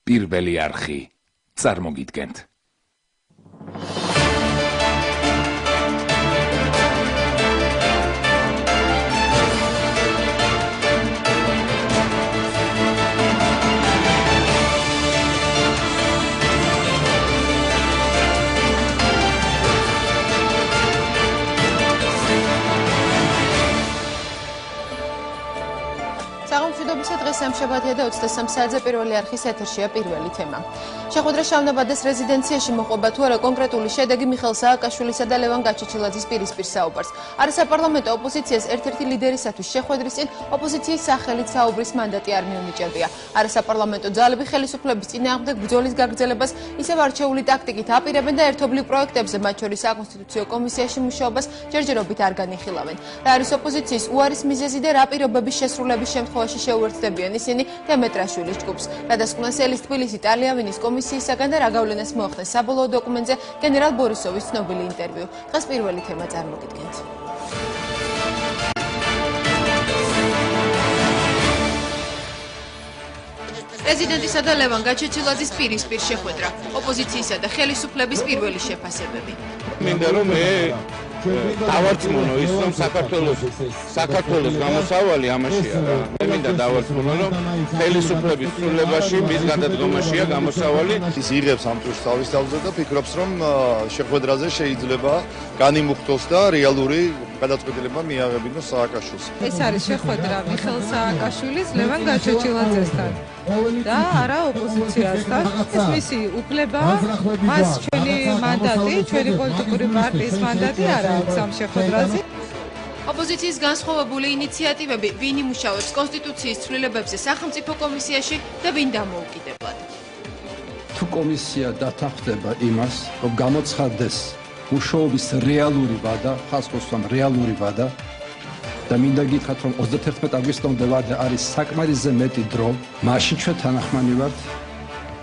პირველი არხი წარმოგიდგენთ. სამშვიდობისა დღეს სამშაბათია და 23 საათზე პირველი არხის ეთერშია პირველი თემა. შეხვედრა შავნაბადეს რეზიდენციაში მოყვება თუ არა კონკრეტული შედეგი მიხეილ სააკაშვილისა და ლევან გაჩეჩილაძის პირისპირ საუბარს. არასაპარლამენტო ოპოზიციას ერთ-ერთი ლიდერისათვის შეხვედრის წინ ოპოზიციის სახელით საუბრის მანდატი არ მიუნიჭებია. არასაპარლამენტო ძალები ხელისუფლების წინააღმდეგ ბრძოლის გაგრძელებას ისევ არჩეული ტაქტიკით აპირებენ და ერთობლივ პროექტებზე, მათ შორის საკონსტიტუციო კომისიაში მუშაობას ჯერჯერობით არ განიხილავენ. რა არის ოპოზიციის უარის მიზეზი და რა პირობების შესრულების შემთხვევაში შეუერთდებიან ისინი დემეტრაშვილის ჯგუფს. გადასკვნას ელის თბილისი ტალიავინის კომისიისაგან და რა გავლენას მოახდენს საბოლოო დოკუმენტზე გენერალ ბორისოვის ცნობილი ინტერვიუ. დღეს პირველი თემა წარმოგიდგენთ. პრეზიდენტისა და ლევან გაჩეჩილაძის პირისპირ შეხვედრა. ოპოზიციისა და ხელისუფლების პირველი შეფასებები. მინდა რომ დავარწმუნო ის რომ საქართველოს გამოსავალი ამაშია რა. მე მინდა დავარწმუნო რომ ხელისუფლების ცვლილებაში მის გადადგომაშია გამოსავალი. ის იღებს ამ წუთს თავის თავზე და ფიქრობს რომ შეხვედრაზე შეიძლება განიმუხტოს და რეალური გადაწყვეტილება მიაღებინოს სააკაშვილს. ეს არის შეხვედრა მიხეილ სააკაშვილის ლევან გაჩეჩილაძესთან და არა ოპოზიციასთან. ეს მისი უფლება, მას ჩვენი მანდატი, ჩვენი პოლიტიკური პარტიის მანდატი არ აქვს ამ შეხვედრაზე. ოპოზიციის განსხვავებული ინიციატივები, ვინ იმუშავებს კონსტიტუციის ცვლილებებზე სახელმწიფო კომისიაში და ვინ დამოუკიდებლად. თუ კომისია დათანხმდება იმას, რომ გამოცხადდეს მუშაობის რეალური ვადა, ხალხოსთან რეალური ვადა და მინდა გითხრათ, რომ 31 აგვისტომდე ვადა არის საკმარისზე მეტი დრო, მაშინ ჩვენ თანახმანი ვართ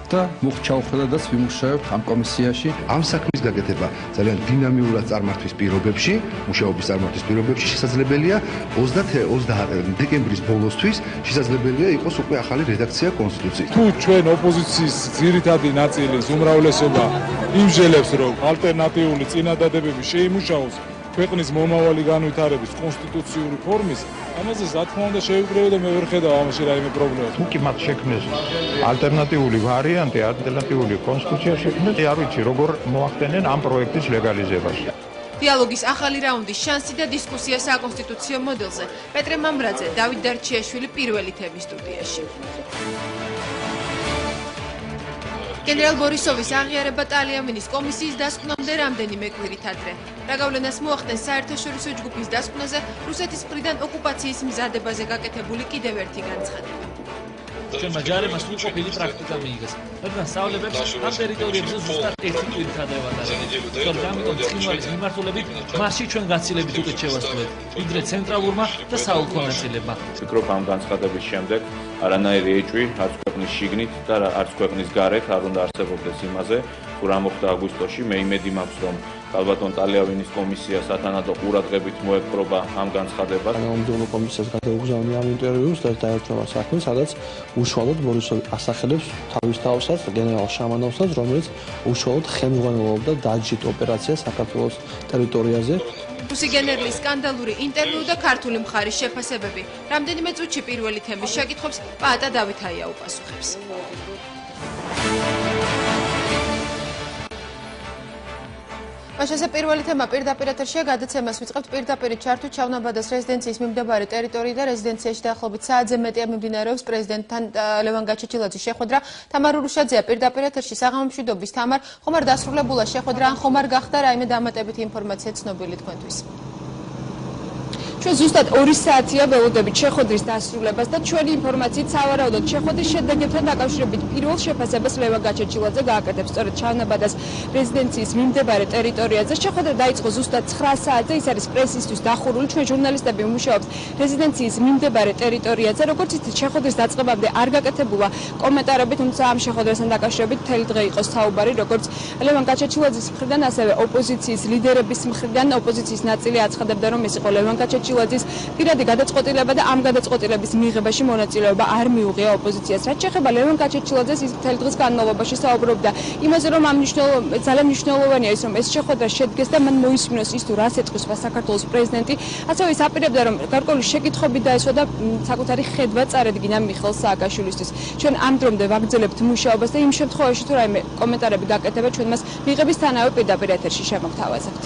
და მუხჩაუხელადაც ვიმუშავებთ ამ კომისიაში. ამ საქმის გაკეთება ძალიან დინამიურად წარმართვის პირობებში, მუშაობის წარმართვის პირობებში შესაძლებელია 30 დეკემბრის ბოლოსთვის შესაძლებელია იყოს უკვე ახალი რედაქცია კონსტიტუციის. თუ ჩვენ ოპოზიციის ძირითადი ნაწილის უმრავლესობა იმჟელებს, რომ ალტერნატიული წინადადებები შეიმუშაოს ქვეყნის მომავალი განვითარების კონსტიტუციური ფორმის, ამაზე რა თქმა უნდა შეუძლია და მე ვერ ხედავ ამაში რაიმე პრობლემას. თუ კი მათ შექმნეს ალტერნატიული ვარიანტი, ალტერნატიული კონსტიტუცია შექმნეს, არ ვიცი როგორ მოახდენენ ამ პროექტის ლეგალიზებას. დიალოგის ახალი რაუნდის შანსი და დისკუსია საკონსტიტუციო მოდელზე. პეტრე მამრაძე, დავით დარჩიაშვილი პირველი თემის სტუდიაში. გენერალ ბორისოვის აღიარება ტალიავინის კომისიის დასკვნამდე რამდენიმე კვირით ადრე. რა გავლენას მოახდენს საერთაშორისო ჯგუფის დასკვნაზე რუსეთის მხრიდან ოკუპაციის მზადებაზე გაკეთებული კიდევ ერთი განცხადება. ჩვენმა ჯარებმა სრულყოფილი პრაქტიკა მიიღეს, რადგან სწავლებებს ამ ტერიტორიებზე ზუსტად ერთი კვირით ადრე ვატარებთ. სწორედ ამიტომ ცხინვალის მიმართულებით მასში ჩვენ გაცილებით უკეთ შევასრულეთ, ვიდრე ცენტრალურმა და საოლქო ნაწილებმა. ვფიქრობ ამ განცხადების შემდეგ არანაირი ეჭვი არც ქვეყნის შიგნით და არც ქვეყნის გარეთ არ უნდა არსებობდეს იმაზე, თუ რა მოხდა აგვისტოში. მე იმედი მაქვს, რომ კალბატონ ტალიავინის კომისია სათანადო ყურადღებით მოეპყრობა ამ განცხადებას. კანონმდებლო კომისიას გადაუგზავნი ამ ინტერვიუს და დაერთვება საქმე, სადაც უშუალოდ ბორისოვი ასახელებს თავის თავსაც გენერალ შამანოვსაც, რომელიც უშუალოდ ხელმძღვანელობდა დაჯით ოპერაციას საქართველოს ტერიტორიაზე. რუსი გენერლის სკანდალური ინტერვიუ და ქართული მხარის შეფასებები. რამდენიმე წუთში პირველი თემის შეკითხვებს პაატა დავითაია უპასუხებს. მაშასე პირველი თემა პირდაპირ ეთერშია, გადაცემას ვიწყებთ პირდაპირ ჩართვით ჩავნაბადეს რეზიდენციის მიმდებარე ტერიტორიიდან და რეზიდენციაში დაახლოებით საათზე მეტია მიმდინარეობს პრეზიდენტთან ლევან გაჩეჩილაძის შეხვედრა. თამარ ურუშაძეა პირდაპირ ეთერში. საღამო მშვიდობის თამარ, ხომ არ დასრულებულა შეხვედრა, ან ხომ არ გახდა რაიმე დამატებითი ინფორმაცია ცნობილი თქვენთვის? ჩვენ ზუსტად 2 საათია ველოდებით შეხვედრის დასრულებას და ჩვენი ინფორმაციით სავარაუდოდ შეხვედრის შედეგებთან დაკავშირებით პირველ შეფასებას ლევან გაჩეჩილაძე გააკეთებს. სწორედ ჩავნაბადეს რეზიდენციის მიმდებარე ტერიტორიაზე. შეხვედრა დაიწყო ზუსტად 9 საათზე. ის არის პრესისთვის დახურული. ჩვენ ჟურნალისტები ვმუშაობთ რეზიდენციის მიმდებარე ტერიტორიაზე. როგორც იცით, შეხვედრის დაწყებამდე არ გაკეთებულა კომენტარები, თუმცა ამ შეხვედრასთან დაკავშირებით მთელი დღე იყო საუბარი, როგორც ლევან გაჩეჩილაძის მხრიდან, ასევე ოპოზიციის ლიდერების მხრიდან. ოპოზიციის ნაწილი აცხადებდა, რომ ეს იყო ლევან გაჩეჩილაძის გაჩეჩილაძის პირადი გადაწყვეტილება და ამ გადაწყვეტილების მიღებაში მონაწილეობა არ მიუღია ოპოზიციას. რაც შეეხება ლევან გაჩეჩილაძეს, ის მთელი დღის განმავლობაში საუბრობდა იმაზე, რომ ძალიან მნიშვნელოვანია ის, რომ ეს შეხვედრა შედგეს და მან მოისმინოს ის თუ რას ეთქვის საქართველოს პრეზიდენტი. ასევე ის აპირებდა, რომ გარკვეული შეკითხვები დაესვა და საკუთარი ხედვა წარედგინა მიხეილ სააკაშვილისთვის. ჩვენ ამ დრომდე ვაგრძელებთ მუშაობას და იმ შემთხვევაში თუ რაიმე კომენტარები გაკეთება, ჩვენ მას მიღებისთანავე პირდაპირ ეთერში შემოგთავაზებთ.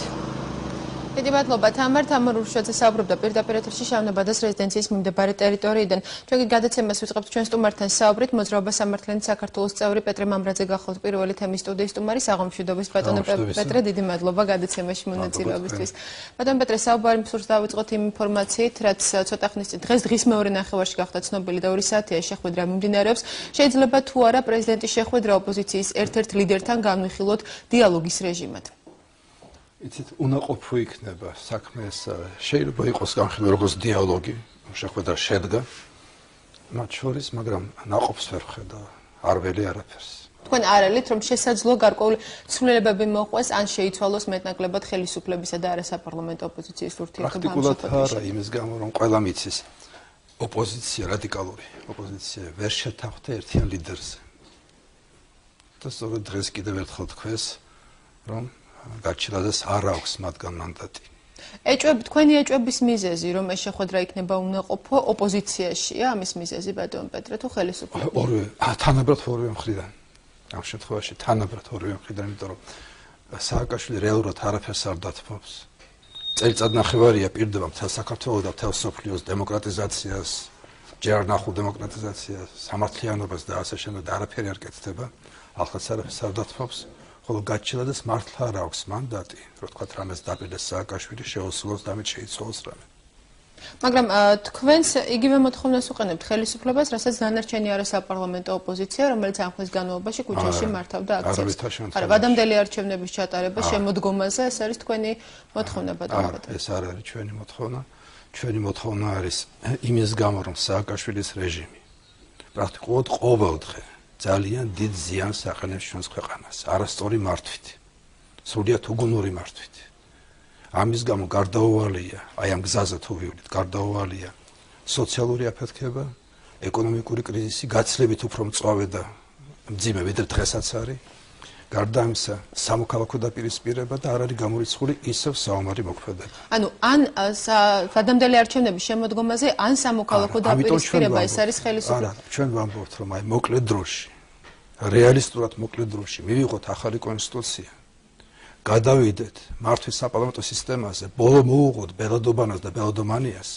დიდი მადლობა თამარ ურუშაძე საუბრობდა პირდაპირ ეთერში შავნაბადეს რეზიდენციის მიმდებარე ტერიტორიიდან. ჩვენ გადაცემას ვიწყებთ ჩვენ სტუმართან საუბრით. მოძრაობა სამართლიანი საქართველოს წევრი პეტრე მამრაძე გახლავთ პირველი თემის სტუდიის სტუმარი. საღამომშვიდობის ბატონო პეტრე, დიდი მადლობა გადაცემაში მონაწილეობისთვის. ბატონო პეტრე, საუბარი მსურს დავიწყოთ იმ ინფორმაციით, რაც ცოტა ხნის წინ დღეს მეორე ნახევარში გახდა ცნობილი და 2 საათია შეხვედრა მიმდინარეობს. შეიძლება თუ არა პრეზიდენტის შეხვედრა ოპოზიციის ერთ-ერთ ლიდერთან განვიხილოთ დიალოგის რეჟიმად. იცით, უნაყოფო იქნება საქმე ეს შეიძლება იყოს განხილვა როგორც დიალოგი, შეხვედრა შედგა მათ შორის, მაგრამ ნაყოფს ვერ ხედა არველი არაფერს. თქვენ არ არით, რომ შესაძლოა გარკვეული ცვლილებები მოყვეს, ან შეიცვალოს მეტნაკლებად ხელისუფლებისა და არასაპარლამენტო ოპოზიციის ურთიერთობა. პრაქტიკულად არა, იმის გამო, რომ ყველა მიცის, ოპოზიცია რადიკალური, ოპოზიცია ვერ შეთანხმდა ერთიან ლიდერზე. და სწორედ დღეს კიდევ ერთხელ თქვეს, რომ გაჩილაძეს არ აქვს მათგან მანდატი. თქვენი ეჭვების მიზეზი, რომ ეს შეხვედრა იქნება უნაყოფო ოპოზიციაშია, ამის მიზეზი ბატონ პეტრე თუ ხელისუფლება? ორივე, თანაბრად ორივე მხრიდან. ამ შემთხვევაში თანაბრად ორივე მხრიდან, იმიტომ რომ სააკაშვილი რეალურად არაფერს არ დათმობს. წელიწადნახევარია პირდება მთელ საქართველოს და მთელ სოფლიოს დემოკრატიზაციას, ჯერ არ ნახულ დემოკრატიზაციას, სამართლიანობას და ასე შემდეგ და არაფერი არ კეთდება. ახალს არაფერს არ დათმობს. ხოლო გაჩილაძეს მართლა არ აქვს მანდატი, რო თქვა რამეს დაპირდეს სააკაშვილი შეოსულოს და ამით შეიცვალოს რამე. მაგრამ თქვენს იგივე მოთხოვნას უყენებთ ხელისუფლებას, რასაც დანარჩენი არასაპარლამენტო ოპოზიცია, რომელიც ამ ხნის განმავლობაში ქუჩაში მართავდა აქციებს. არა, ვადამდელი არჩევნების ჩატარება შემოდგომაზე, ეს არის თქვენი მოთხოვნა ბატონო პეტრე. ეს არ არის ჩვენი მოთხოვნა. ჩვენი მოთხოვნა არის იმის გამო, რომ სააკაშვილის რეჟიმი პრაქტიკულად ყოველდღე ძალიან დიდ ზიანს აყენებს ჩვენს ქვეყანას, არასწორი მართვით, სრულიად უგუნური მართვით. ამის გამო გარდაუვალია, აი ამ გზაზე თუ ვივლით, გარდაუვალია სოციალური აფეთქება, ეკონომიკური კრიზისი, გაცილებით უფრო მწვავე და მძიმე ვიდრე დღესაც არის. გარდა ამისა, სამოქალაქო დაპირისპირება და არ არის გამორიცხული ისევ საომარი მოქმედება. ანუ ან ვადამდელი არჩევნების შემოდგომაზე, ან სამოქალაქო დაპირისპირება, ეს არის ხელისუფლება. არა, ჩვენ ვამბობთ, რომ აი მოკლე დროში, რეალისტურად მოკლე დროში მივიღოთ ახალი კონსტიტუცია. გადავიდეთ მართვის საპარლამენტო სისტემაზე, ბოლო მოუღოთ ბელადობანას და ბელადომანიას,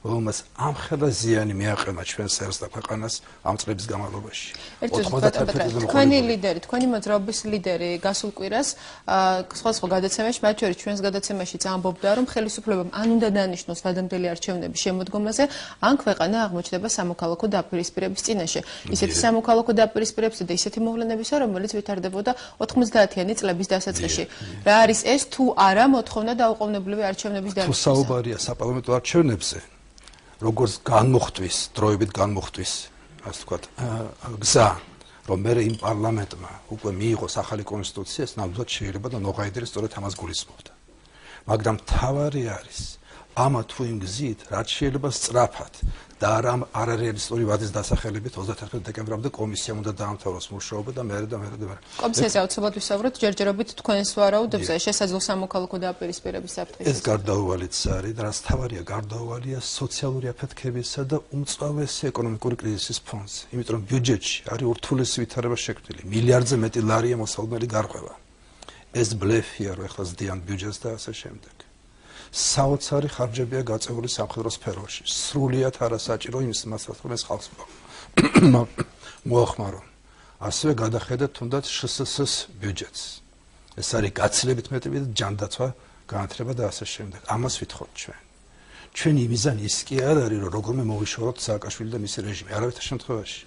რომელმაც ამხელა ზიანი მიაყენა ჩვენს ერს და ქვეყანას ამ წლების განმავლობაში. თქვენი ლიდერი, თქვენი მოძრაობის ლიდერი გასულ კვირას სხვადასხვა გადაცემაში, მათ შორის ჩვენს გადაცემაშიც ამბობდა, რომ ხელისუფლებამ ან უნდა დანიშნოს ვადამდელი არჩევნების შემოდგომაზე, ან ქვეყანა აღმოჩნდება სამოქალაქო დაპირისპირების წინაშე. ისეთი სამოქალაქო დაპირისპირებისა და ისეთი მოვლენებისა, რომელიც ვითარდებოდა 90-იანი წლების დასაწყისში. რა არის ეს თუ არა მოთხოვნა დაუყოვნებლივი არჩევნების დანიშნვის? თუ საუბარია საპარლამენტო არჩევნებზე, როგორც განმოხტვის, დროებით განმოხტვის, ასე ვთქვათ, გზა, რომ მე იმ პარლამენტმა უკვე მიიღოს ახალი კონსტიტუცია, ეს ნამდვილად შეიძლება და ნოღაიდერი სწორედ ამას გულისხმობდა. მაგრამ თავარი არის, ამა თუ იმ გზით, რაც შეიძლება სწრაფად და არ რეალისტური ვადის დასახელებით 31 დეკემბრამდე კომისიამ უნდა დაამთავროს მუშაობა და მე. კომისიაზე აუცილებლად ვისაუბროთ ჯერჯერობით თქვენს ვარაუდებზე შესაძლო სამოქალაქო დაპირისპირების საფრთხეს. ეს გარდაუვალიც არის და რაც თავარია გარდაუვალია სოციალური აფეთქებისა და უმწვავესი ეკონომიკური კრიზისის ფონზე. იმიტომ რომ ბიუჯეტში არის ურთულესი ვითარება შექმნილი, მილიარდზე მეტი ლარია მოსალმელი გარღვევა. ეს ბლეფია, რომ ეხლა ზდიან ბიუჯეტს და ასე შემდეგ. საოცარი ხარჯებია გაწეული სამხედრო სფეროში. სრულიად არასაჭირო იმის მასალას ხალხს მოახმარონ. ასევე გადახედეთ თუნდაც შსს ბიუჯეტს. ეს არის გაცილებით მეტი ვიდრე ჯანდაცვა, განათლება და ასე შემდეგ. ამას ვითხოვთ ჩვენ. ჩვენი მიზანი ის კი არ არის, რომ როგორმე მოვიშოროთ სააკაშვილი და მისი რეჟიმი, არავითარ შემთხვევაში.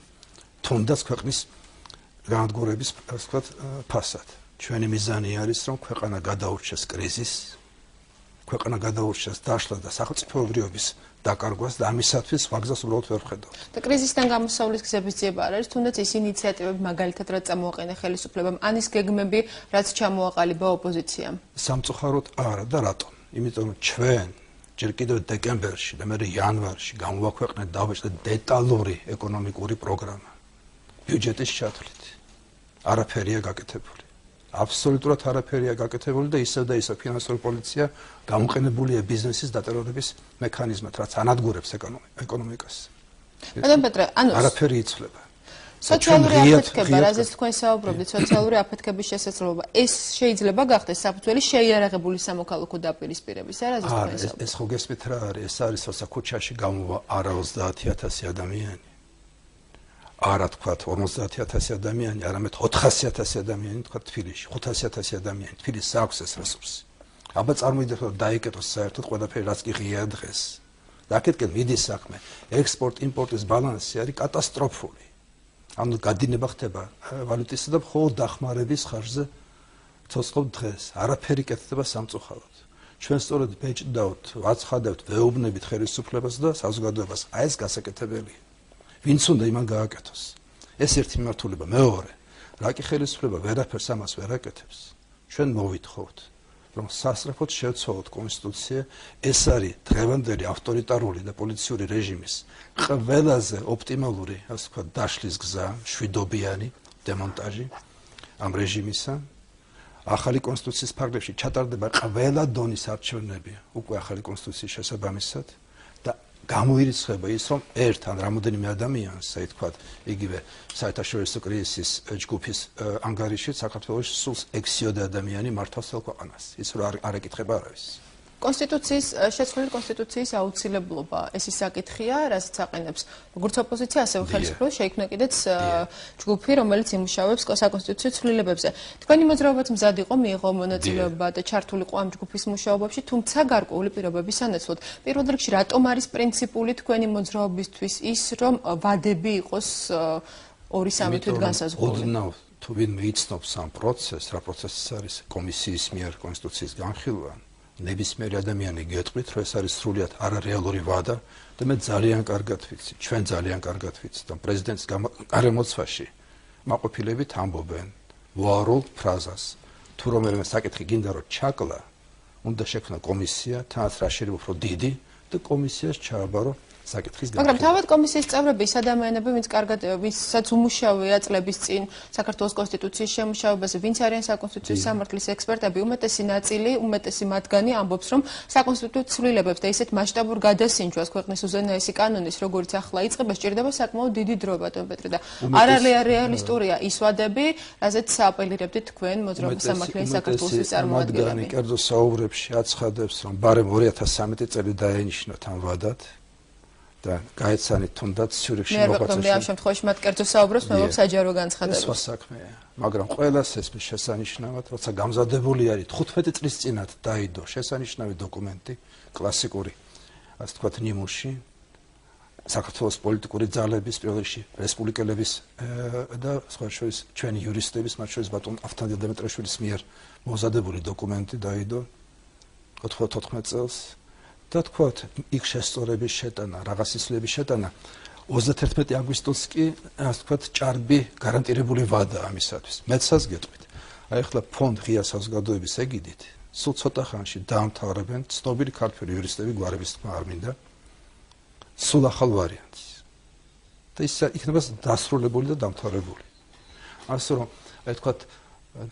თუნდაც ქვეყნის განადგურების, ასე ვთქვათ, ფასად. ჩვენი მიზანი არის, რომ ქვეყანა გადაურჩეს კრიზისს, ქვეყანა გადაურჩეს დაშლა და სახელმწიფოებრიობის დაკარგვას და ამისათვის ვაგზას უბრალოდ ვერ ვხედავთ. და კრიზისიდან გამოსავლის გზების ძიება არ არის, თუნდაც ის ინიციატივები მაგალითად რაც წამოაყენა ხელისუფლებამ, ან ის გეგმები, რაც ჩამოაყალიბა ოპოზიციამ. სამწუხაროდ არა და რატომ? იმიტომ რომ ჩვენ ჯერ კიდევ დეკემბერში და მე იანვარში გამოვაქვეყნეთ დავეჭდეთ დეტალური ეკონომიკური პროგრამა ბიუჯეტის ჩათვლით. არაფერია გაკეთებული. აბსოლუტურად არაფერია გაკეთებული და ისევ და ისევ ფინანსური პოლიცია გამოყენებულია ბიზნესის დატერორების მექანიზმად, რაც ანადგურებს ეკონომიკას. ბატონ პეტრე, ანუ არაფერი იცვლება. სოციალური აფეთქება, რაზეც თქვენ საუბრობდით, სოციალური აფეთქების შესაძლებლობა, ეს შეიძლება გახდეს საფუძველი შეიარაღებული სამოქალაქო დაპირისპირების, რაზეც თქვენ საუბრობთ. ეს ხო გესმით რა არის? ეს არის როცა ქუჩაში გამოვა არა 30000 ადამიანი. არა თქვა 50000 ადამიანი, არამედ 400000 ადამიანი თქვა თბილისში, 500000 ადამიანი. თბილისს აქვს ეს რესურსი. აბა წარმოიდგინეთ რომ დაიკეტოს საერთოდ ყველაფერი რაც კი ღია დღეს. და აქეთკენ მიდის საქმე. ექსპორტ-იმპორტის ბალანსი არის კატასტროფული. ანუ გადინება ხდება ვალუტისა და მხოლოდ დახმარების ხარჯზე ცოცხლობ დღეს. არაფერი კეთდება სამწუხაროდ. ჩვენ სწორედ ბეჭდავთ, ვაცხადებთ, ვეუბნებით ხელისუფლებას და საზოგადოებას. აი ეს გასაკეთებელია. ვინც უნდა იმან გააკეთოს. ეს ერთი მიმართულება. მეორე, რა კი ხელისუფლება ვერაფერს ამას ვერ აკეთებს. ჩვენ მოვითხოვთ, რომ სასწრაფოდ შევცვალოთ კონსტიტუცია. ეს არის დღევანდელი ავტორიტარული და პოლიციური რეჟიმის ყველაზე ოპტიმალური, ასე ვთქვათ, დაშლის გზა, შვიდობიანი დემონტაჟი ამ რეჟიმისა. ახალი კონსტიტუციის ფარგლებში ჩატარდება ყველა დონის არჩევნები, უკვე ახალი კონსტიტუციის შესაბამისად. გამოირიცხება ის, რომ ერთ ან რამოდენიმე ადამიანს, ასე ვთქვათ, იგივე საერთაშორისო კრიზისის ჯგუფის ანგარიში საქართველოს სულ 600 ადამიანი მართავს ქვეყანას. ის რომ არ ეკითხება არავის. კონსტიტუციის შეცვლილი კონსტიტუციის აუცილებლობა ეს ის საკითხია, რასაც აყენებს როგორც ოპოზიცია, ასევე ხელისუფლება, შეიქმნა კიდეც ჯგუფი, რომელიც იმუშავებს საკონსტიტუციო ცვლილებებზე. თქვენი მოძრაობაც მზად იყო, მიიღო მონაწილეობა და ჩართულიყო ამ ჯგუფის მუშაობებში, თუმცა გარკვეული პირობების ანაცვლოდ. პირველ რიგში, რატომ არის პრინციპული თქვენი მოძრაობისთვის ის, რომ ვადები იყოს 2-3 თვით განსაზღვრული? თუ ვინმე იცნობს ამ პროცესს, რა პროცესი არის კომისიის მიერ კონსტიტუციის განხილვა, ნებისმიერი ადამიანი გეტყვით, რომ ეს არის სრულიად არარეალური ვადა და მე ძალიან კარგად ვიცი, ჩვენ ძალიან კარგად ვიცით, რომ პრეზიდენტის გარემოცვაში მაყოფილებით ამბობენ ვარულ ფრაზას. თუ რომელიმე საკითხი გინდა რომ ჩაკლა, უნდა შექმნა კომისია, თანაც რა შეიძლება უფრო დიდი და კომისიას ჩააბარო საკითხის განხილვა. მაგრამ თავად კომისიის წევრები ის ადამიანები, ვინც კარგად ვისაც უმუშავეა წლების წინ საქართველოს კონსტიტუციის შემუშავებაზე, ვინც არიან საკონსტიტუციო სამართლის ექსპერტები, უმეტესი მათგანი ამბობს, რომ საკონსტიტუციო ცვლილებებს და ისეთ მასშტაბურ გადასინჯვას ქვეყნის უზენაესი კანონის, როგორც ახლა იწყება, სჭირდება საკმაოდ დიდი დრო, ბატონ პეტრე და არარეალისტურია ის ვადები, რაზეც სააპელირებდით თქვენ მოძრაობის სამართლის საქართველოს წარმომადგენლები. კერძო საუბრებში აცხადებს, რომ ბარემ 2013 წელი დაენიშნათ ამ ვადად. და გაეცანით თუნდაც ციურიხში მოღვაწეში. მე ამ შემთხვევაში მათ კერძო საუბრობს, მე საჯარო განცხადებას. ეს სხვა საქმეა, მაგრამ ყველას ესმის შესანიშნავად, როცა გამზადებული არის 15 წლის წინათ დაიდო შესანიშნავი დოკუმენტი, კლასიკური, ასე ვთქვათ, ნიმუში, საქართველოს პოლიტიკური ძალების, პირველ რიგში რესპუბლიკელების და სხვა შორის ჩვენი იურისტების, მათ შორის ბატონ ავთანდილ დემეტრაშვილის მიერ მომზადებული დოკუმენტი დაიდო 94 წელს. და თქვათ, იქ შესწორების შეტანა, რაღაც ისლების შეტანა 31 აგვისტოს კი, ასე ვთქვათ, ჭარბი გარანტირებული ვადა ამისათვის. მეცას გეტყვით. აი ახლა ფონდ ღია საზოგადოების ეგიდით, სულ ცოტა ხანში დაამთავრებენ ცნობილი ქართველი იურისტები, გვარების თქმა არ მინდა, სულ ახალ ვარიანტს. და ის იქნება დასრულებული და დამთავრებული. ასე რომ, აი თქვათ,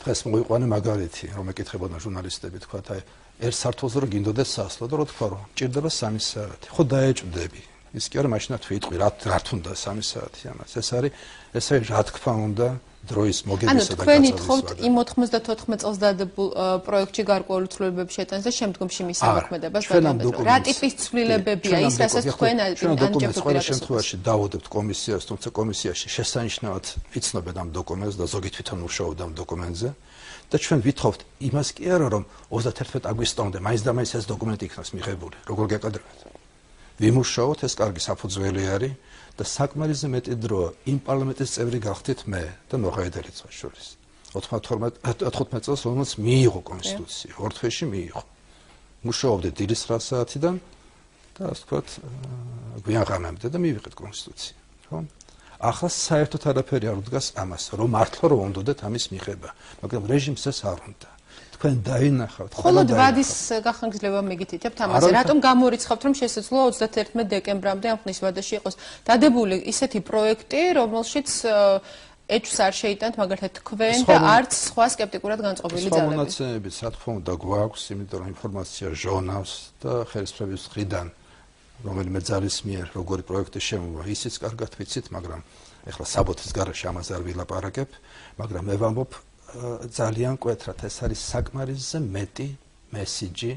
დღეს მოიყვანე მაგალითი, რომ ეკითხებოდნენ ჟურნალისტები, თქვათ, აი ერთ სართულზე რომ გინდოდეს სასლო და რო თქვა რომ ჭირდება 3 საათი. ხო დაეჭვდები. ის კი არა მაშინაც ვიტყვი რა თუნდა 3 საათი ამას. ეს არის რა თქმა უნდა დროის მოგებისა და თქვენ ითხოვთ იმ 94 წელს დადებულ პროექტში გარკვეული ცვლილებების შეტანას და შემდგომში მის ამოქმედებას გადაგებთ. რა ტიპის ცვლილებებია ის, რასაც თქვენ ანჯებთ ყველა შემთხვევაში დავუდებთ კომისიას, თუმცა კომისიაში შესანიშნავად იცნობენ ამ დოკუმენტს და ზოგი თვითონ მუშაობდა ამ დოკუმენტზე. და ჩვენ ვითხოვთ იმას კი არა რომ 31 აგვისტომდე მაინც და მაინც ეს დოკუმენტი იქნას მიღებული, როგორ გეკადრებთ. ვიმუშაოთ, ეს კარგი საფუძველი არის და საკმარისზე მეტი დრო იმ პარლამენტის წევრი გახდით მე და მოღედელიც შორის. 15 წელს რომელიც მიიღო კონსტიტუცია, ორ თვეში მიიღო. მუშაობდით დილის 9 საათიდან და ასე ვთქვათ, გვიან ღამემდე და მივიღეთ კონსტიტუცია, ხო? ახლა საერთოდ არაფერი არ უდგას ამას, რომ მართლა რომ უნდათ ამის მიღება, მაგრამ რეჟიმს ეს არ უნდა. თქვენ დაინახავთ. მხოლოდ ვადის გახანგრძლივება მიგითითებთ ამაზე. რატომ გამორიცხავთ, რომ შესაძლოა 31 დეკემბრამდე ამ ხნის ვადაში იყოს დადებული ისეთი პროექტი, რომელშიც ეჭვს არ შეიტანთ მაგალითად თქვენ და არც სხვა სკეპტიკურად განწყობილი ძალები. სხვა მონაცემებიც, რა თქმა უნდა, გვაქვს, იმიტომ რომ ინფორმაცია ჟონავს და ხელისუფლების მხრიდან რომელიმე ძალის მიერ როგორი პროექტი შემოვა, ისიც კარგად ვიცით, მაგრამ ეხლა საბოთის გარეშე ამაზე არ ვილაპარაკებ, მაგრამ მე ვამბობ ძალიან მკვეთრად ეს არის საკმარისზე მეტი მესიჯი,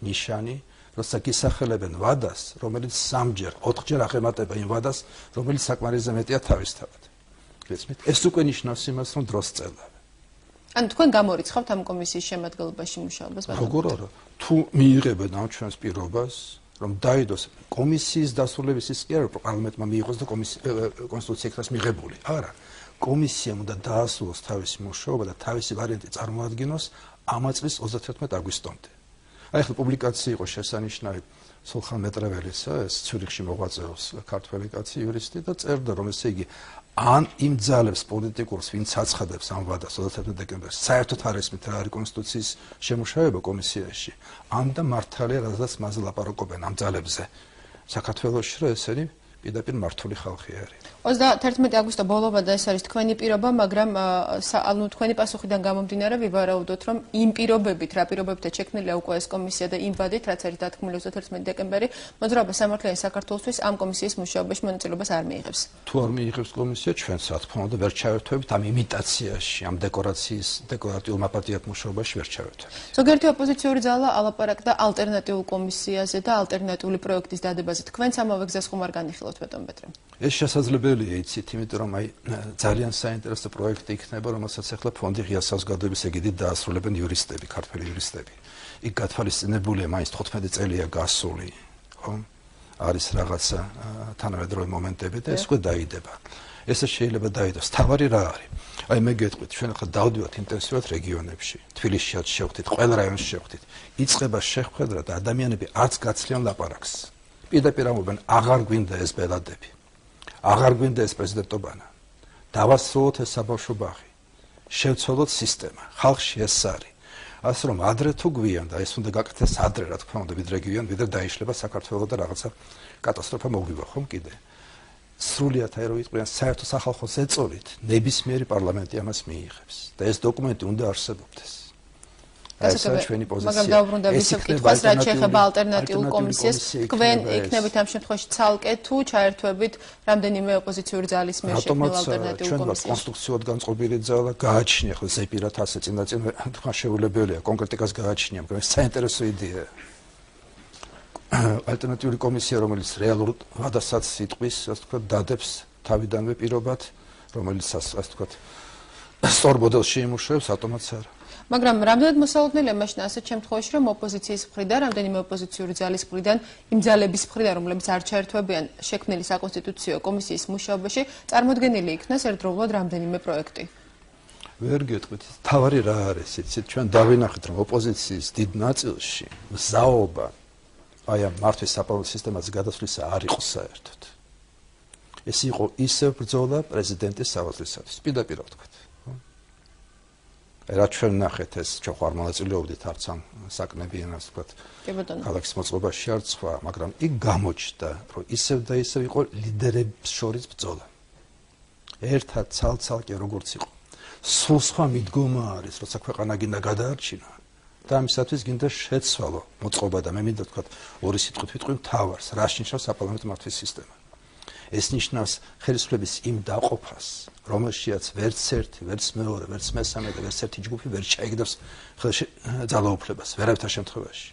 ნიშანი, როცა გისახელებენ ვადას, რომელიც 3-ჯერ, 4-ჯერ აღემატება იმ ვადას, რომელიც საკმარისზე მეტია თავისთავად. გესმით? ეს უკვე ნიშნავს იმას, რომ დროს წელავ. ანუ თქვენ გამორიცხავთ ამ კომისიის შემადგენლობაში მუშაობას? როგორ არა? თუ მიიღებენ ამ ჩვენს პირობას, რომ დაიდოს კომისიის დასრულების ის კი არა, პარლამენტმა მიიღოს და კონსტიტუცია იქნას მიღებული. არა. კომისიამ უნდა დაასრულოს თავისი მუშაობა და თავისი ვარიანტი წარმოადგინოს ამ წლის 31 აგვისტომდე. აი ახლა პუბლიკაცია იყო შესანიშნავი სულხან მეტრეველისა, ეს ციურიხში მოღვაწეობს ქართველი კაცი იურისტი და წერდა, რომ ესე იგი ან იმ ძალებს პოლიტიკურს, ვინც აცხადებს ამ ვადას 31 დეკემბერს, საერთოდ არ ესმით რა არის კონსტიტუციის შემუშავება კომისიაში, ან და მართალია, რადგან მასზე ლაპარაკობენ ამ ძალებზე საქართველოში, რომ ესენი პირდაპირ მართული ხალხი არის. 31 აგვისტო ბოლოვა და ეს არის თქვენი პირობა, მაგრამ ანუ თქვენი პასუხიდან გამომდინარე ვივარაუდოთ, რომ იმ პირობებით, რა პირობებთან შექმნილია უკვე ეს კომისია და იმ ვადით, რაც არის დათქმული 31 დეკემბერი, მოძრაობა სამართლიანი საქართველოსთვის ამ კომისიის მუშაობაში მონაწილეობას არ მიიღებს. თუ არ მიიღებს კომისია, ჩვენც რა თქმა უნდა ვერ ჩავერთვებით ამ იმიტაციაში, ამ დეკორატიულ მაპატიად მუშაობაში ვერ ჩავერთვებით. ზოგიერთი ოპოზიციური ძალა ალაპარაკდა ალტერნატიულ კომისიაზე და ალტერნატიული პროექტის დადებაზე. თქვენც ამავე გზას ხომ არ განიხილავთ ბატონ პეტრე? ეს შესაძლებელია, იცით, იმიტომ რომ აი ძალიან საინტერესო პროექტი იქნება, რომელსაც ახლა ფონდი ღია საზოგადოების ეგიდით დაასრულებენ იურისტები, ქართველი იურისტები. იქ გათვალისწინებულია მაინც 15 წელია გასული, ხო? არის რაღაცა თანამედროვე მომენტები და ეს უკვე დაიდება. ესე შეიძლება დაიდოს. თავარი რა არის? აი მე გეტყვით, ჩვენ ახლა დავდივართ ინტენსიურად რეგიონებში, თბილისშიაც შევხვდით, ყველა რაიონში შევხვდით. იწყება შეხვედრა და ადამიანები არც გაცლიან ლაპარაკს. პირდაპირ ამბობენ, აღარ გვინდა ეს ბელადები. აღარ გვინდა ეს პრეზიდენტობანა. დავასრულოთ ეს საბავშვო ბაღი. შევცვალოთ სისტემა. ხალხში ეს არის. ასე რომ ადრე თუ გვიან და ეს უნდა გაკეთდეს ადრე, რა თქმა უნდა, ვიდრე გვიან, ვიდრე დაიშლება საქართველოს და რაღაცა კატასტროფა მოგვივა ხომ კიდე. სრულიად აი რომ ვიტყვიან საერთო სახალხო ზეწოლით, ნებისმიერი პარლამენტი ამას მიიღებს და ეს დოკუმენტი უნდა არსებობდეს. ეს არის ჩვენი პოზიცია. მაგრამ დაუბრუნდა ვიცით კითხვას, რაც შეეხება ალტერნატიულ კომისიას, თქვენ იქნებით ამ შემთხვევაში ცალკე თუ ჩაერთვებით რამდენიმე ოპოზიციური ძალის მიერ შექმნილ ალტერნატიულ კომისიაში. ჩვენ კონსტრუქციულად განწყობილი ძალა გააჩნია, ხო ზეპირად ასე წინაწინ თქვა შეუძლებელია კონკრეტიკას გააჩნია, მაგრამ ეს საინტერესო იდეაა. ალტერნატიული კომისია, რომელიც რეალურ ვადასაც იტყვის, ასე ვთქვათ, დადებს თავიდანვე პირობად, რომელიც ასე ვთქვათ, სწორ მოდელში იმუშავებს, ავტომატს არა. მაგრამ რამდენად მოსალოდნელია მაშინ ასეთ შემთხვევაში, რომ ოპოზიციის მხრიდან, რამდენიმე ოპოზიციური ძალის მხრიდან, იმ ძალების მხრიდან, რომლებიც არ ჩაერთვებიან შექმნილი საკონსტიტუციო კომისიის მუშაობაში, წარმოდგენილი იქნას ერთდროულად რამდენიმე პროექტი. ვერ გეტყვით, თავარი რა არის, იცით, ჩვენ დავინახეთ, რომ ოპოზიციის დიდ ნაწილში მზაობა აი ამ მართვის საპარლამენტო სისტემაზე გადასვლისა არ იყო საერთოდ. ეს იყო ისევ ბრძოლა პრეზიდენტის სავაზრისათვის, პირდაპირ ვთქვათ. რა ჩვენ ნახეთ ეს ჩვენ ხარ მონაწილეობდით არც ამ საკნებიან ასე ვთქვათ ქალაქის მოწყობაში არც სხვა, მაგრამ იქ გამოჩნდა, რომ ისევ და ისევ იყო ლიდერების შორის ბრძოლა. ერთად ცალ-ცალკე როგორც იყო. სულ სხვა მიდგომა არის, როცა ქვეყანა გინდა გადაარჩინა და ამისათვის გინდა შეცვალო მოწყობა და მე მინდა ვთქვათ ორი სიტყვით ვიტყვი მთავარს, რას ნიშნავს საპარლამენტო მართვის სისტემა. ეს ნიშნავს ხელისუფლების იმ დაყოფას, რომელშიაც ვერც ერთი, ვერც მეორე, ვერც მესამე და ვერც ერთი ჯგუფი ვერ ჩაიგდებს ხელში ძალაუფლებას, ვერავითარ შემთხვევაში.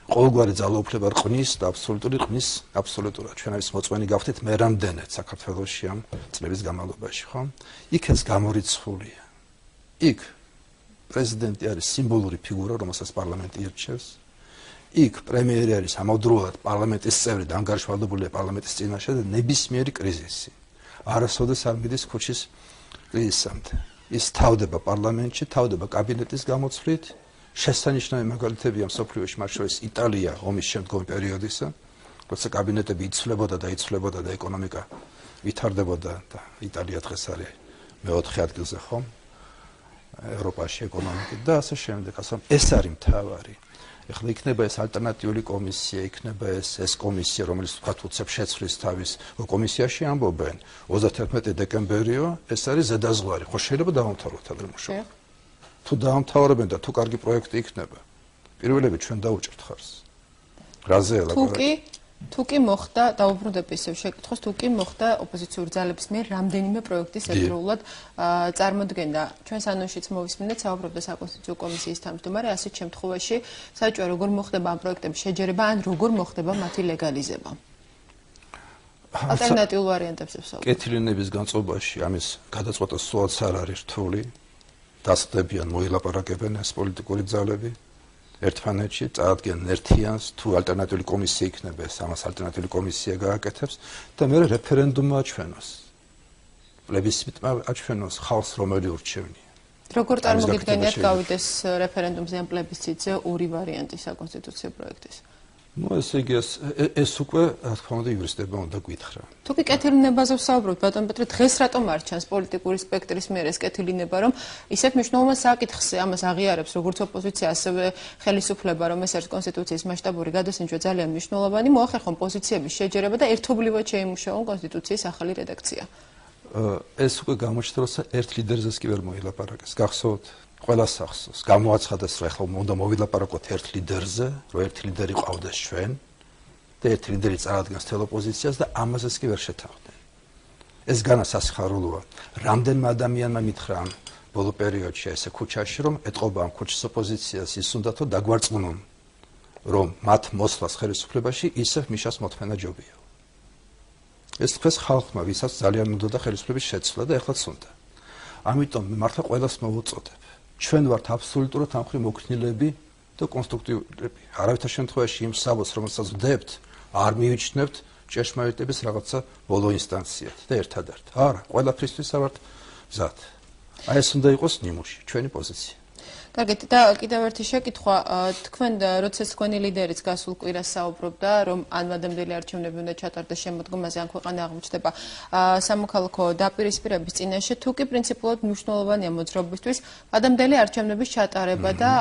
ყოველგვარი ძალაუფლება რყნის და აბსოლუტური რყნის აბსოლუტურად. ჩვენ არის მოწვენი გავხდით მე რამდენად საქართველოში ამ წლების განმავლობაში, ხო? იქ ეს გამორიცხულია. იქ პრეზიდენტი არის სიმბოლური ფიგურა, რომელსაც პარლამენტი ირჩევს. იქ პრემიერი არის ამავდროულად პარლამენტის წევრი და ანგარიშვალდებულია პარლამენტის წინაშე და ნებისმიერი კრიზისი. არასოდეს არ მიდის ქუჩის კრიზისამდე. ის თავდება პარლამენტში, თავდება კაბინეტის გამოცვლით. შესანიშნავი მაგალითებია მსოფლიოში, მათ შორის იტალია ომის შემდგომი პერიოდისა, როცა კაბინეტები იცვლებოდა და ეკონომიკა ვითარდებოდა და იტალია დღეს არის მეოთხე ადგილზე, ხო? ევროპაში ეკონომიკით და ასე შემდეგ. ეს არის მთავარი. ეხლა იქნება ეს ალტერნატიული კომისია, იქნება ეს კომისია, რომელიც თქვათ უცებ შეცვლის თავის კომისიაში ამბობენ 31 დეკემბერიო, ეს არის ზედაზღვარი. ხო შეიძლება დავამთავროთ ადრე მუშაობა. თუ დაამთავრებენ და თუ კარგი პროექტი იქნება, პირველები ჩვენ დაუჭერთ ხარს. რაზე ელაპარაკი? თუ კი მოხდა დაუბრუნდები ისევ შეკითხოს, თუ კი მოხდა ოპოზიციური ძალების მიერ რამდენიმე პროექტის ერთდროულად წარმოდგენა. ჩვენ სანონშიც მოვისმინეთ საუბრობდა საკონსტიტუციო კომისიის თავმჯდომარე, ასეთ შემთხვევაში საჭირო როგორ მოხდება ამ პროექტების შეჯერება ან როგორ მოხდება მათი ლეგალიზება. ალტერნატიულ ვარიანტებს ვსაუბრობთ. კეთილინების განწყობაში ამის გადაწყვეტა სულაც არ არის რთული. დასწდებიან, მოილაპარაკებენ ეს პოლიტიკური ძალები. ერთმანეთში წარადგენენ ერთიანს, თუ ალტერნატიული კომისია იქნება, ამას ალტერნატიული კომისია გააკეთებს და მე რეფერენდუმმა აჩვენოს. პლებისციტმა აჩვენოს ხალხს რომელი ურჩევნია. როგორ წარმოგიდგენიათ გავიდეს რეფერენდუმზე ან პლებისციტზე ორი ვარიანტი საკონსტიტუციო პროექტის? ესე იგი ეს უკვე რა თქმა უნდა იურისტებმა უნდა გითხრა. თუ კი კეთილინებაზე ვსაუბრობთ, ბატონ პეტრე, დღეს რატომ არ ჩანს პოლიტიკური სპექტრის მიერ ეს კეთილინება, რომ ისეთ მნიშვნელოვან საკითხს ამას აღიარებს როგორც ოპოზიცია, ასევე ხელისუფლება, რომ ეს არის კონსტიტუციის მასშტაბური გადასინჯვა ძალიან მნიშვნელოვანი, მოახერხონ პოზიციების შეჯერება და ერთობლივად შეიმუშაონ კონსტიტუციის ახალი რედაქცია. ეს უკვე გამოჩნდა, რომ ერთ ლიდერზეც კი ვერ მოილაპარაკეს. გახსოვთ? ყველას ახსოვს. გამოაცხადეს, რომ ახლა უნდა მოვილაპარაკოთ ერთ ლიდერზე, რომ ერთი ლიდერი ყავდეს ჩვენ და ერთი ლიდერი წარადგენს თელ ოპოზიციას და ამაზეც კი ვერ შეთანხმდნენ. ეს განა სასიხარულოა. რამდენმა ადამიანმა მითხრა ამ ბოლო პერიოდში ესე ქუჩაში, რომ ეტყობა ამ ქუჩის ოპოზიციას ის უნდათო დაგვარწმუნონ, რომ მათ მოსვლას ხელისუფლებაში ისევ მიშას მოთმენა ჯობია. ეს თქვენს ხალხმა, ვისაც ძალიან უნდოდა ხელისუფლების შეცვლა და ეხლაც უნდა. ამიტომ მართლა ყველას მოვუწოდებ. ჩვენ ვართ აბსოლუტურად ამხრი მოქნილები და კონსტრუქტიულები. არავითარ შემთხვევაში იმ საბოს, რომელსაც ვდებთ, არ მივიჩნევთ ჭეშმარიტების რაღაცა ბოლო ინსტანციად და ერთადერთ. არა, ყველაფრისთვის ვართ მზად. აი ეს უნდა იყოს ნიმუში, ჩვენი პოზიცია. კარგით, და კიდევ ერთი შეკითხვა, თქვენ როცა თქვენი ლიდერიც გასულ კვირას საუბრობდა, რომ ან მადამდელი არჩევნები უნდა ჩატარდეს შემოდგომაზე, ან ქვეყანა აღმოჩნდება სამოქალაქო დაპირისპირების წინაშე, თუ კი პრინციპულად მნიშვნელოვანია მოძრაობისთვის მადამდელი არჩევნების ჩატარება და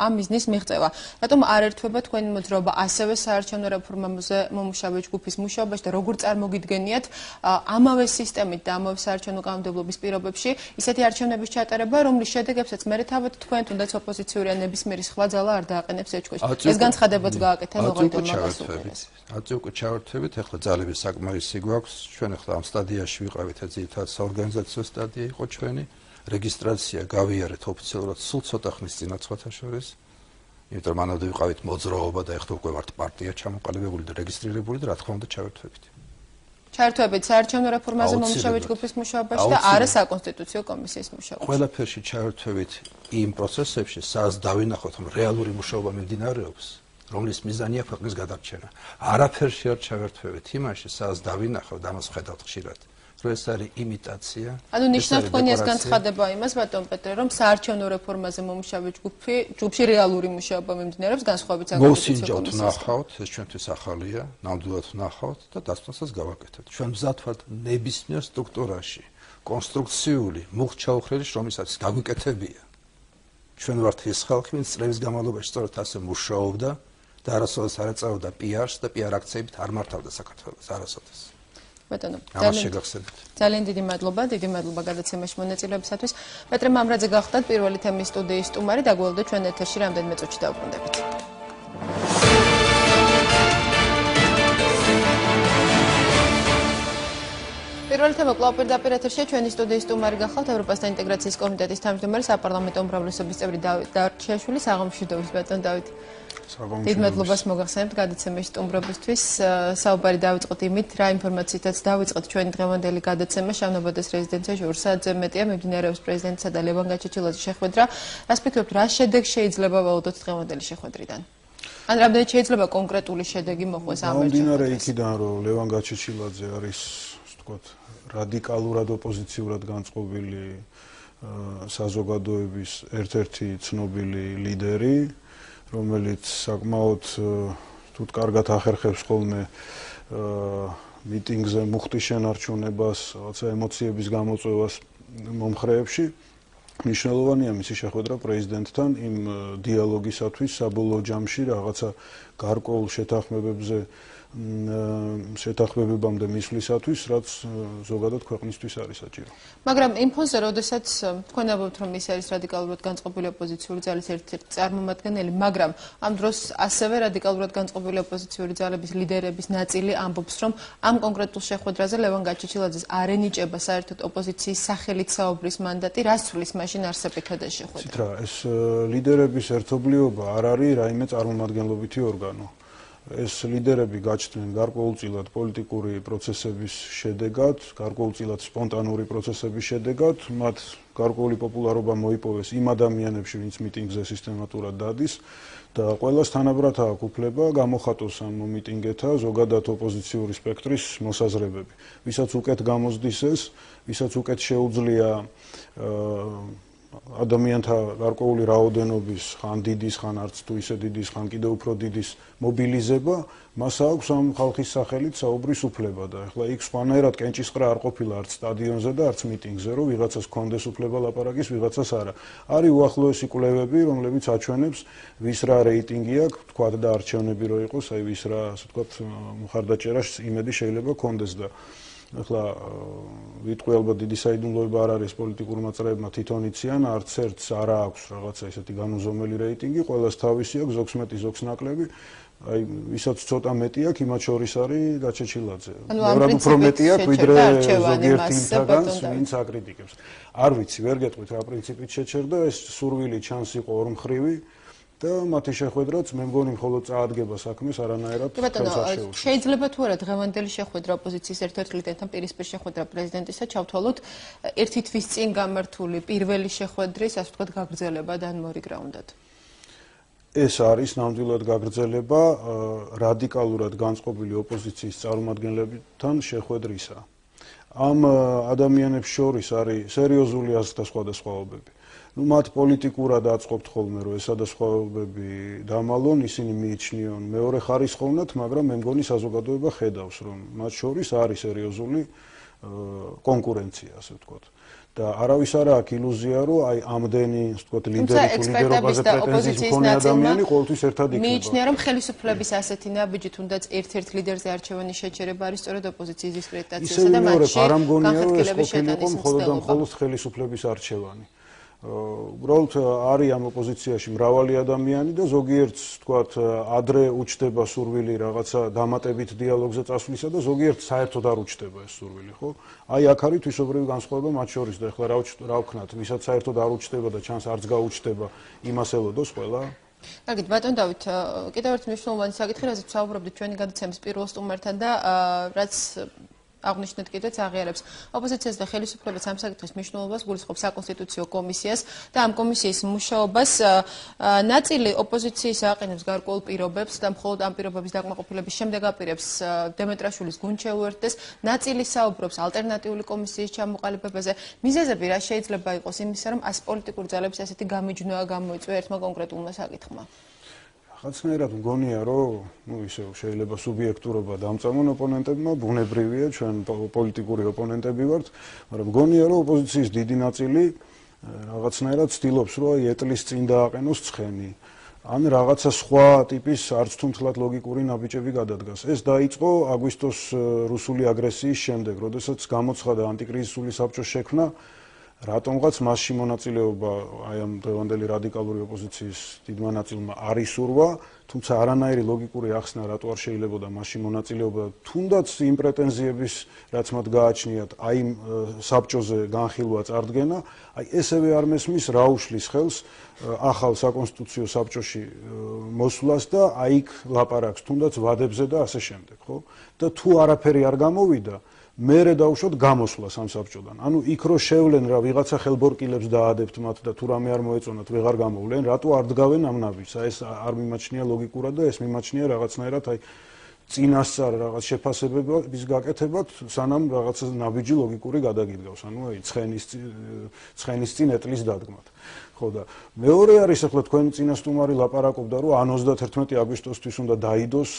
ამ მიზნის მიღწევა. რატომ არ ერთვება თქვენი მოძრაობა ასევე საარჩევნო რეფორმაზე მომუშავე ჯგუფის მუშაობაში და როგორ წარმოგიდგენიათ ამავე სისტემით და ამავე საარჩევნო კანონმდებლობის პირობებში ისეთი არჩევნების ჩატარება, რომლის შედეგებსაც მე თავად თქვენ თუნდაც ოპოზიციური ან ნებისმიერი სხვა ძალა არ დააყენებს ეჭვქვეშ. ეს განცხადებაც გააკეთა მოღვაწეებმა გასულკვირას. აწი უკვე ჩავერთვებით, ახლა ძალების საკმარისი გვაქვს. ჩვენ ახლა ამ სტადიაში ვიყავით, ძირითადად საორგანიზაციო სტადია იყო ჩვენი. რეგისტრაცია გავიარეთ ოფიციალურად სულ ცოტა ხნის წინათ სხვათა შორის. იმიტომ მანამდე ვიყავით მოძრაობა და ახლა უკვე ვართ პარტია ჩამოყალიბებული და რეგისტრირებული და რა თქმა უნდა ჩავერთვებით. ჩაერთვებით საარჩევნო რეფორმაზე მომუშავე ჯგუფის მუშაობაში და არა საკონსტიტუციო კომისიის მუშაობაში. ყველაფერში ჩაერთვებით იმ პროცესებში, სადაც დავინახოთ, რომ რეალური მუშაობა მიმდინარეობს, რომლის მიზანია ქვეყნის გადარჩენა. არაფერში არ ჩაერთვებით იმაში, სადაც დავინახავთ, ამას ვხედავთ ხშირად, რომ ეს არის იმიტაცია. ანუ ნიშნავს თქვენი ეს განცხადება იმას, ბატონ პეტრე, რომ საარჩევნო რეფორმაზე მომუშავე ჯგუფში რეალური მუშაობა მიმდინარეობს განსხვავებით საკონსტიტუციო კომისიისგან. ვნახავთ, ეს ჩვენთვის ახალია, ნამდვილად ვნახავთ და დასწრასაც გავაკეთებთ. ჩვენ მზად ვართ ნებისმიერ სტრუქტურაში, კონსტრუქციული, მუხტ ჩაუხრელი შრომისათვის გაგვიკეთებია. ჩვენ ვართ ის ხალხი, ვინც წლების განმავლობაში სწორედ ასე მუშაობდა და არასოდეს არ ეწეოდა პიარს და პიარ აქციებით არ მართავდა საქართველოს არასოდეს. ბატონო, ძალიან დიდი მადლობა გადაცემაში მონაწილეობისათვის. პეტრე მამრაძე გახდათ პირველი თემის სტუდიის სტუმარი, დაგვალდა ჩვენ ეთერში რამდენიმე წუთში დავბრუნდებით. პირველი თემა კვლავ პირდაპირ ეთერში ჩვენი სტუდიის სტუმარი გახავთ ევროპასთან ინტეგრაციის კომიტეტის თავმჯდომარე საპარლამენტო უმრავლესობის წევრი დავით დარჩიაშვილი. საღამოშვიდობის ბატონ დავით. დიდ მადლობას მოგახსენებთ გადაცემაში სტუმრობისთვის. საუბარი დავიწყოთ იმით, რა ინფორმაციითაც დავიწყოთ ჩვენი დღევანდელი გადაცემა შავნაბადეს რეზიდენციაში 2 საათზე მეტია მიმდინარეობს პრეზიდენტისა და ლევან გაჩეჩილაძის შეხვედრა. რას ფიქრობთ, რა შედეგი შეიძლება ველოდოთ დღევანდელი შეხვედრიდან? ან რამდენად შეიძლება კონკრეტული შედეგი მოხვდეს ამ ერთად? მომდინარე იქიდან, რომ ლევან გაჩეჩილაძე არის, ასე ვთქვათ, რადიკალურად ოპოზიციურად განწყობილი საზოგადოების ერთ-ერთი ცნობილი ლიდერი, რომელიც საკმაოდ თუთ კარგად ახერხებს ხოლმე მიტინგზე მუხტის შენარჩუნებას, რაღაცა ემოციების გამოწვევას მომხრეებში მნიშვნელოვანია მისი შეხვედრა პრეზიდენტთან იმ დიალოგისათვის საბოლოო ჯამში რაღაცა გარკვეულ შეთანხმებებამდე მისვლისათვის, რაც ზოგადად ქვეყნისთვის არის საჭირო. მაგრამ იმ ფონზე, როდესაც თქვენ ამბობთ, რომ ის არის რადიკალურად განწყობილი ოპოზიციური ძალის ერთ-ერთი წარმომადგენელი, მაგრამ ამ დროს ასევე რადიკალურად განწყობილი ოპოზიციური ძალების ლიდერების ნაწილი ამბობს, რომ ამ კონკრეტულ შეხვედრაზე ლევან გაჩეჩილაძეს არ ენიჭება საერთოდ ოპოზიციის სახელით საუბრის მანდატი, რას ცვლის მაშინ არსებითად ეს შეხვედრა? ცით რა, ეს ლიდერების ერთობლიობა არ არის რაიმე წარმომადგენლობითი ორგანო. ეს ლიდერები გაჩნდნენ გარკვეულწილად პოლიტიკური პროცესების შედეგად, გარკვეულწილად სპონტანური პროცესების შედეგად, მათ გარკვეული პოპულარობა მოიპოვეს იმ ადამიანებში, ვინც მიტინგზე სისტემატურად დადის და ყველას თანაბრად აქვს უფლება გამოხატოს ამ მიტინგეთა ზოგადად ოპოზიციური სპექტრის მოსაზრებები. ვისაც უკეთ გამოსდის ეს, ვისაც უკეთ შეუძლია ადამიანთა გარკვეული რაოდენობის, ხან დიდის, ხან არც თუ ისე დიდის, ხან კიდევ უფრო დიდის მობილიზება, მას აქვს ამ ხალხის სახელით საუბრის უფლება და ეხლა იქ სხვანაირად კენჭისყრა არ ყოფილა არც სტადიონზე და არც მიტინგზე, რომ ვიღაცას ჰქონდეს უფლება ლაპარაკის, ვიღაცას არა. არის უახლოესი კვლევები, რომლებიც აჩვენებს, ვის რა რეიტინგი აქვს, თქვა და არჩევნები რო იყოს, აი ვის რა, ასე ვთქვათ, მხარდაჭერას იმედი შეიძლება ჰქონდეს და ახლა ვიტყვი ალბათ დიდი საიდუმლოება არ არის პოლიტიკურმა წრეებმა თვითონ იციან, არც ერთს არ აქვს რაღაცა ესეთი განუზომელი რეიტინგი, ყველას თავისი აქვს, ზოგს მეტი, ზოგს ნაკლები. აი, ვისაც ცოტა მეტი აქვს, იმათ შორის არის გაჩეჩილაძე. ბევრად უფრო მეტი აქვს, ვიდრე ზოგიერთ იმთაგანს, ვინც აკრიტიკებს. არ ვიცი, ვერ გეტყვით რა პრინციპით შეჩერდა, ეს სურვილი ჩანს იყო ორმხრივი. და მათი შეხვედრაც მე მგონი მხოლოდ წაადგება საქმეს არანაირად ხელს არ შეუშვებს. შეიძლება თუ არა დღევანდელი შეხვედრა ოპოზიციის ერთ-ერთ ლიდერთან პირისპირ შეხვედრა პრეზიდენტისა ჩავთვალოთ ერთი თვის წინ გამართული პირველი შეხვედრის, ასე ვთქვათ, გაგრძელება და მორიგრა უნდათ. ეს არის ნამდვილად გაგრძელება რადიკალურად განწყობილი ოპოზიციის წარმომადგენლებთან შეხვედრისა. ამ ადამიანებს შორის არის სერიოზული აზრთა სხვადასხვაობები. მათ პოლიტიკურად აწყობთ ხოლმე, რომ ეს სხვადასხვაობები დამალონ, ისინი მიიჩნიონ მეორე ხარისხოვნად, მაგრამ მე მგონი საზოგადოება ხედავს, რომ მათ შორის არის სერიოზული კონკურენცია, ასე ვთქვათ. და არავის არ აქვს ილუზია, რომ აი ამდენი, ასე ვთქვათ, ლიდერი თუ ლიდერობაზე პრეტენზიის მქონე ადამიანი ყოველთვის ერთად იქნება. მიიჩნია, რომ ხელისუფლების ასეთი ნაბიჯი თუნდაც ერთ-ერთ ლიდერზე არჩევანის შეჩერება არის სწორედ ოპოზიციის დისკრედიტაციისა და მათში განხეთქილების შეტანის მხოლოდ ხელისუფლების არჩევანი. უბრალოდ არის ამ ოპოზიციაში მრავალი ადამიანი და ზოგიერთს, თქვათ, ადრე უჩდება სურვილი რაღაცა დამატებით დიალოგზე წასვლისა და ზოგიერთს საერთოდ არ უჩდება ეს სურვილი, ხო? აი აქ არის თვისობრივი განსხვავება მათ შორის და ეხლა რა ვქნათ, ვისაც საერთოდ არ უჩდება და ჩანს არც გაუჩდება, იმას ელოდოს ყველა. კარგით, ბატონ დავით, კიდევ ერთი მნიშვნელოვანი საკითხი, რაზეც ვსაუბრობდით ჩვენი გადაცემის პირველ სტუმართან და რაც აღნიშნეთ კიდეც აღიარებს ოპოზიციას და ხელისუფლებას ამ საკითხის მნიშვნელობას გულისხმობს საკონსტიტუციო კომისიას და ამ კომისიის მუშაობას ნაწილი ოპოზიციის აყენებს გარკვეულ პირობებს და მხოლოდ ამ პირობების დაკმაყოფილების შემდეგ აპირებს დემეტრაშვილის გუნდ შეუერთდეს, ნაწილი საუბრობს ალტერნატიული კომისიის ჩამოყალიბებაზე. მიზეზები რა შეიძლება იყოს იმისა, რომ ას პოლიტიკური ძალების ასეთი გამიჯვნა გამოიწვია ერთმა კონკრეტულმა საკითხმა? ხაცნაირად მგონია, რომ ისე შეიძლება სუბიექტურობა დამწამონ ოპონენტებმა, ბუნებრივია, ჩვენ პოლიტიკური ოპონენტები ვართ, მაგრამ მგონია, რომ ოპოზიციის დიდი ნაწილი რაღაცნაირად ცდილობს, რომ აი ეტლის წინ დააყენოს ცხენი, ან რაღაცა სხვა ტიპის არც თუნთლად ლოგიკური ნაბიჯები გადადგას. ეს დაიწყო აგვისტოს რუსული აგრესიის შემდეგ, როდესაც გამოცხადა ანტიკრიზისული საბჭოს შექმნა. რატომღაც მასში მონაწილეობა აი ამ დღევანდელი რადიკალური ოპოზიციის დიდმა ნაწილმა არ ისურვა, თუმცა არანაირი ლოგიკური ახსნა რატო არ შეიძლებოდა მასში მონაწილეობა, თუნდაც იმ პრეტენზიების, რაც მათ გააჩნიათ, აი საბჭოზე განხილვა წარდგენა, აი ესევე არ მესმის რა უშლის ხელს ახალ საკონსტიტუციო საბჭოში მოსვლას და აი იქ ლაპარაკს თუნდაც ვადებზე და ასე შემდეგ, ხო? და თუ არაფერი არ გამოვიდა, მერე დავუშვათ გამოსვლას ამ საბჭოდან. ანუ იქ რო შევლენ რა ვიღაცა ხელბორკილებს დაადებთ მათ და თუ რამე არ მოეწონათ, ვეღარ გამოვლენ, რატო არ დგავენ ამ ნაბიჯს? ეს არ მიმაჩნია ლოგიკურად და ეს მიმაჩნია რაღაცნაირად აი წინასწარ რაღაც შეფასებების გაკეთებად, სანამ რაღაცა ნაბიჯი ლოგიკური გადაგიდგავს. ანუ აი ცხენის წინ ეტლის დადგმად. ხო და მეორე არის ახლა თქვენ წინასწარმეტყველი ლაპარაკობდა რომ ან 31 აგვისტოსთვის უნდა დაიდოს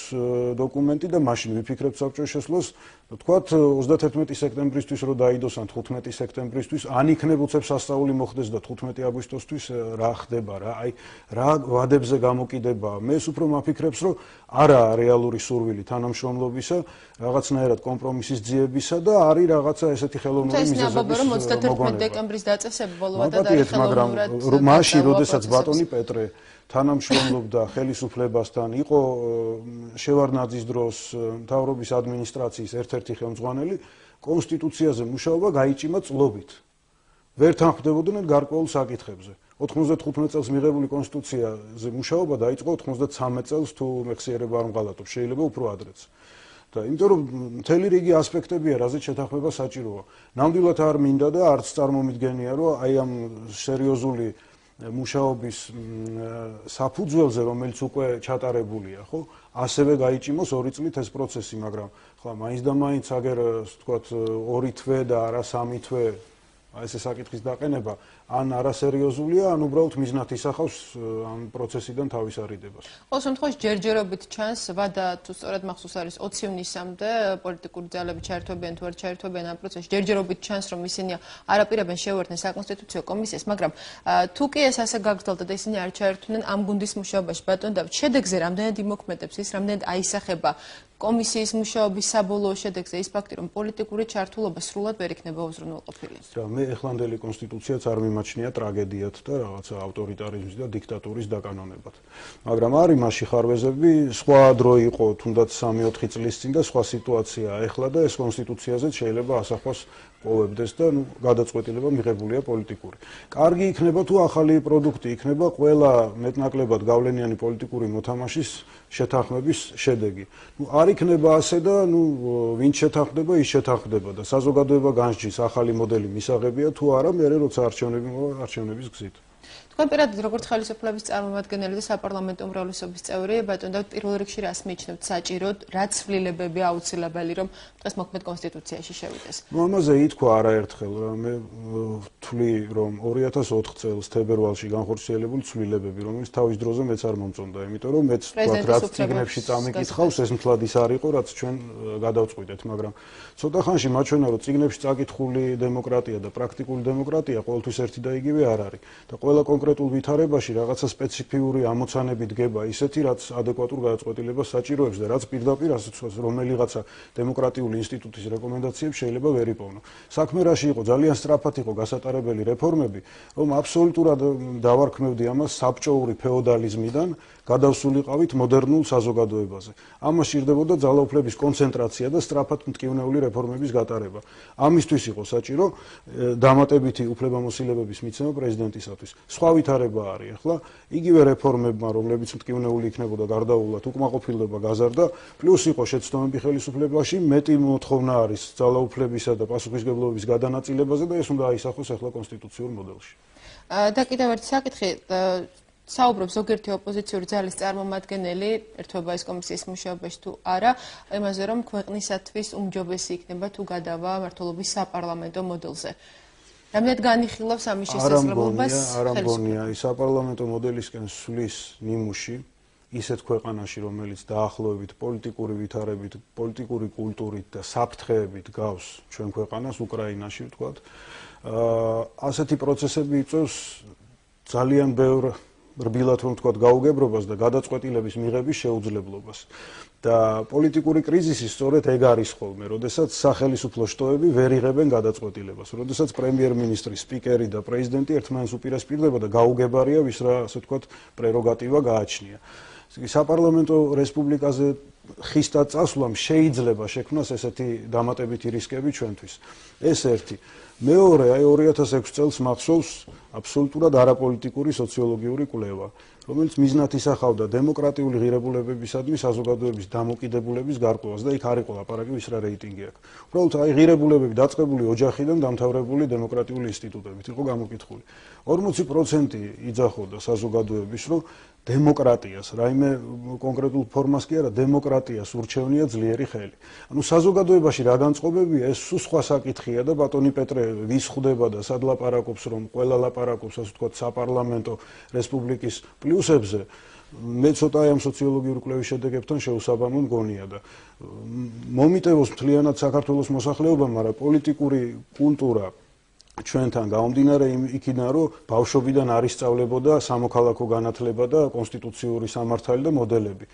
დოკუმენტი და მაშინ ვიფიქრებთ საბჭოს შესვლას თქვათ 31 სექტემბრისთვის რომ დაიდოს ან 15 სექტემბრისთვის ან იქნებ უცებ სასწაული მოხდეს და 15 აგვისტოსთვის რა ხდება რა აი რა ვადებზე გამოკიდება მე უფრო მაფიქრებს რომ არაა რეალური სურვილი თანამშრომლობისა რაღაცნაირად კომპრომისის ძიებისა და არის რაღაცა ესეთი ხელოვნური მიზეზების რომ 31 დეკემბრის დაწესება ბოლო ვადად არის ხელოვნურად მაშინ როდესაც ბატონი პეტრე თანამშრომლობდა ხელისუფლებასთან იყო შევარდნაძის დროს მთავრობის ადმინისტრაციის ერთ-ერთი ხელმძღვანელი კონსტიტუციაზე მუშაობა გაიჭიმა წლობით ვერ თანხმდებოდნენ გარკვეულ საკითხებზე 95 წელს მიღებული კონსტიტუციაზე მუშაობა დაიწყო 93 წელს თუ მეხსიერება არ მღალატობ შეიძლება უფრო ადრეც და იმიტომ რომ მთელი რიგი ასპექტებია რაზეც შეთანხმება საჭიროა ნამდვილად არ მინდა და არც წარმომიდგენია რომ აი ამ სერიოზული მუშაობის საფუძველზე რომელიც უკვე ჩატარებულია ხო ასევე გაიჭიმოს 2 წლით ეს პროცესი მაგრამ ხლა მაინც და მაინც აგერ თქვათ 2 თვე და არა 3 თვე ეს საკითხის დაყენება ან არასერიოზულია ან უბრალოდ მიზნად ისახავს ამ პროცესიდან თავის არიდებას. ყოველ შემთხვევაში ჯერჯერობით ჩანს ვადა თუ სწორად მახსოვს არის 20 ივნისამდე პოლიტიკური ძალები ჩაერთვებიან თუ არ ჩაერთვებიან ამ პროცესში ჯერჯერობით ჩანს რომ ისინი არ აპირებენ შეუერთდნენ საკონსტიტუციო კომისიას მაგრამ თუ კი ეს ასე გაგრძელდა და ისინი არ ჩაერთვნენ ამ გუნდის მუშაობაში ბატონ დავით შედეგზე რამდენად იმოქმედებს ის რამდენად აისახება კომისიის მუშაობის საბოლოო შედეგზე ის ფაქტი რომ პოლიტიკური ჩართულობა სრულად ვერ იქნება უზრუნველყოფილი. მე ეხლანდელი კონსტიტუციაც არ მიმაჩნია ტრაგედიად და რაღაცა ავტორიტარიზმის და დიქტატურის დაკანონებად. მაგრამ არის მასში ხარვეზები, სხვა დრო იყო თუნდაც 3-4 წლის წინ და სხვა სიტუაციაა ეხლა და ეს კონსტიტუციაზეც შეიძლება ასახოს პოვებდეს და გადაწყვეტილება მიღებულია პოლიტიკური. კარგი იქნება თუ ახალი პროდუქტი იქნება ყველა მეტნაკლებად გავლენიანი პოლიტიკური მოთამაშის შეთანხმების შედეგი. არ იქნება ასე და ვინც შეთანხმდება ის შეთანხმდება და საზოგადოება განსჯის ახალი მოდელი მისაღებია თუ არა მე როცა არჩევნები მოვა არჩევნების გზით. თქვენ პირადად როგორც ხელისუფლების წარმომადგენელი და საპარლამენტო უმრავლესობის წევრი ბატონ დავით პირველ რიგში რას მიიჩნევთ საჭიროდ რა ცვლილებები აუცილებელი რომ დღეს მოქმედ კონსტიტუციაში შევიდეს. ამაზე ითქვა არაერთხელ მე ვთვლი რომ 2004 წელს თებერვალში განხორციელებული ცვლილებები რომელიც თავის დროზე მეც არ მომწონდა იმიტომ რომ მეც თქვა რაც წიგნებში წამიკითხავს ეს მთლად ის არ იყო რაც ჩვენ გადავწყვიტეთ მაგრამ ცოტა ხანში მაჩვენა რომ წიგნებში წაკითხული დემოკრატია და პრაქტიკული დემოკრატია ყოველთვის ერთი და იგივე არ არის და ყველა კონკრეტულ ვითარებაში რაღაცა სპეციფიური ამოცანები დგება ისეთი რაც ადეკვატურ გადაწყვეტილებას საჭიროებს და რაც პირდაპირ ასე ვთქვათ რომელიღაცა დემოკრატიული ინსტიტუტის რეკომენდაციებს შეიძლება ვერ იპოვნო. საქმე რაში იყო ძალიან სწრაფად იყო გასატარებელი რეფორმები რომ აბსოლუტურად დავარქმევდი ამას საბჭოური ფეოდალიზმიდან გადავსულიყავით მოდერნულ საზოგადოებაზე. ამას სჭირდებოდა ძალაუფლების კონცენტრაცია და სწრაფად მტკივნეული რეფორმების გატარება. ამისთვის იყო საჭირო დამატებითი უფლებამოსილებების მიცემა პრეზიდენტისათვის. სხვა ვითარება არის ახლა იგივე რეფორმებმა რომლებიც მტკივნეული იქნებოდა გარდაულად უკმაყოფილება გაზარდა პლუს იყო შეცდომები ხელისუფლებაში მეტი მოთხოვნა არის ძალაუფლებისა და პასუხისმგებლობის გადანაწილებაზე და ეს უნდა აისახოს ახლა კონსტიტუციურ მოდელში. და კიდევ ერთი საკითხი საუბრობს ზოგიერთი ოპოზიციური ძალის წარმომადგენელი ერთობა ეს კომისიის მუშაობაში თუ არა იმაზე რომ ქვეყნისათვის უმჯობესი იქნება თუ გადავა მმართველობის საპარლამენტო მოდელზე. რამდენად განიხილავს ამის შესაძლებლობას? არ ამგონია ის საპარლამენტო მოდელისკენ სვლის ნიმუში ისეთ ქვეყანაში რომელიც დაახლოებით პოლიტიკური ვითარებით, პოლიტიკური კულტურით და საფრთხეებით გავს ჩვენ ქვეყანას უკრაინაში ვთქვათ. ასეთი პროცესები იწვევს ძალიან ბევრ რბილად რომ ვთქვათ გაუგებრობას და გადაწყვეტილების მიღების შეუძლებლობას. და პოლიტიკური კრიზისი სწორედ ეგ არის ხოლმე, როდესაც სახელმწიფო შტოები ვერ იღებენ გადაწყვეტილებას, როდესაც პრემიერ-მინისტრი, სპიკერი და პრეზიდენტი ერთმანეთს უპირისპირდება და გაუგებარია ვის რა ასე ვთქვათ პრეროგატივა გააჩნია. საპარლამენტო რესპუბლიკაზე ხისტად წასვლამ შეიძლება შექმნას ესეთი დამატებითი რისკები ჩვენთვის. ეს ერთი. მეორე, აი 2006 წელს მახსოვს აბსოლუტურად არაპოლიტიკური სოციოლოგიური კვლევა, რომელიც მიზნად ისახავდა დემოკრატიული ღირებულებებისადმი საზოგადოების დამოკიდებულების გარკვევას და იქ არ იყო ლაპარაკი ვის რა რეიტინგი აქვს. უბრალოდ აი ღირებულებები დაწყებული ოჯახიდან დამთავრებული დემოკრატიული ინსტიტუტებით იყო გამოკითხული. 40% იძახოდა საზოგადოების, რომ დემოკრატიას, რაიმე კონკრეტულ ფორმას კი არა, დემოკრატიას ურჩევნია ძლიერი ხელი. ანუ საზოგადოებაში რა განწყობებია, ეს სულ სხვა საკითხია და ბატონი პეტრე ვის ხვდება და სად ლაპარაკობს, რომ ყველა ლაპარაკობს, ასე ვთქვათ, საპარლამენტო რესპუბლიკის პლუსებზე, მე ცოტა ამ სოციოლოგიური კვლევის შედეგებთან შეუსაბამო მგონია და მომიტევოს მთლიანად საქართველოს მოსახლეობამ, მაგრამ პოლიტიკური კულტურა ჩვენთან გამომდინარე იქიდან, რომ ბავშვობიდან არ ისწავლებოდა სამოქალაქო განათლება და კონსტიტუციური სამართალი და მოდელები.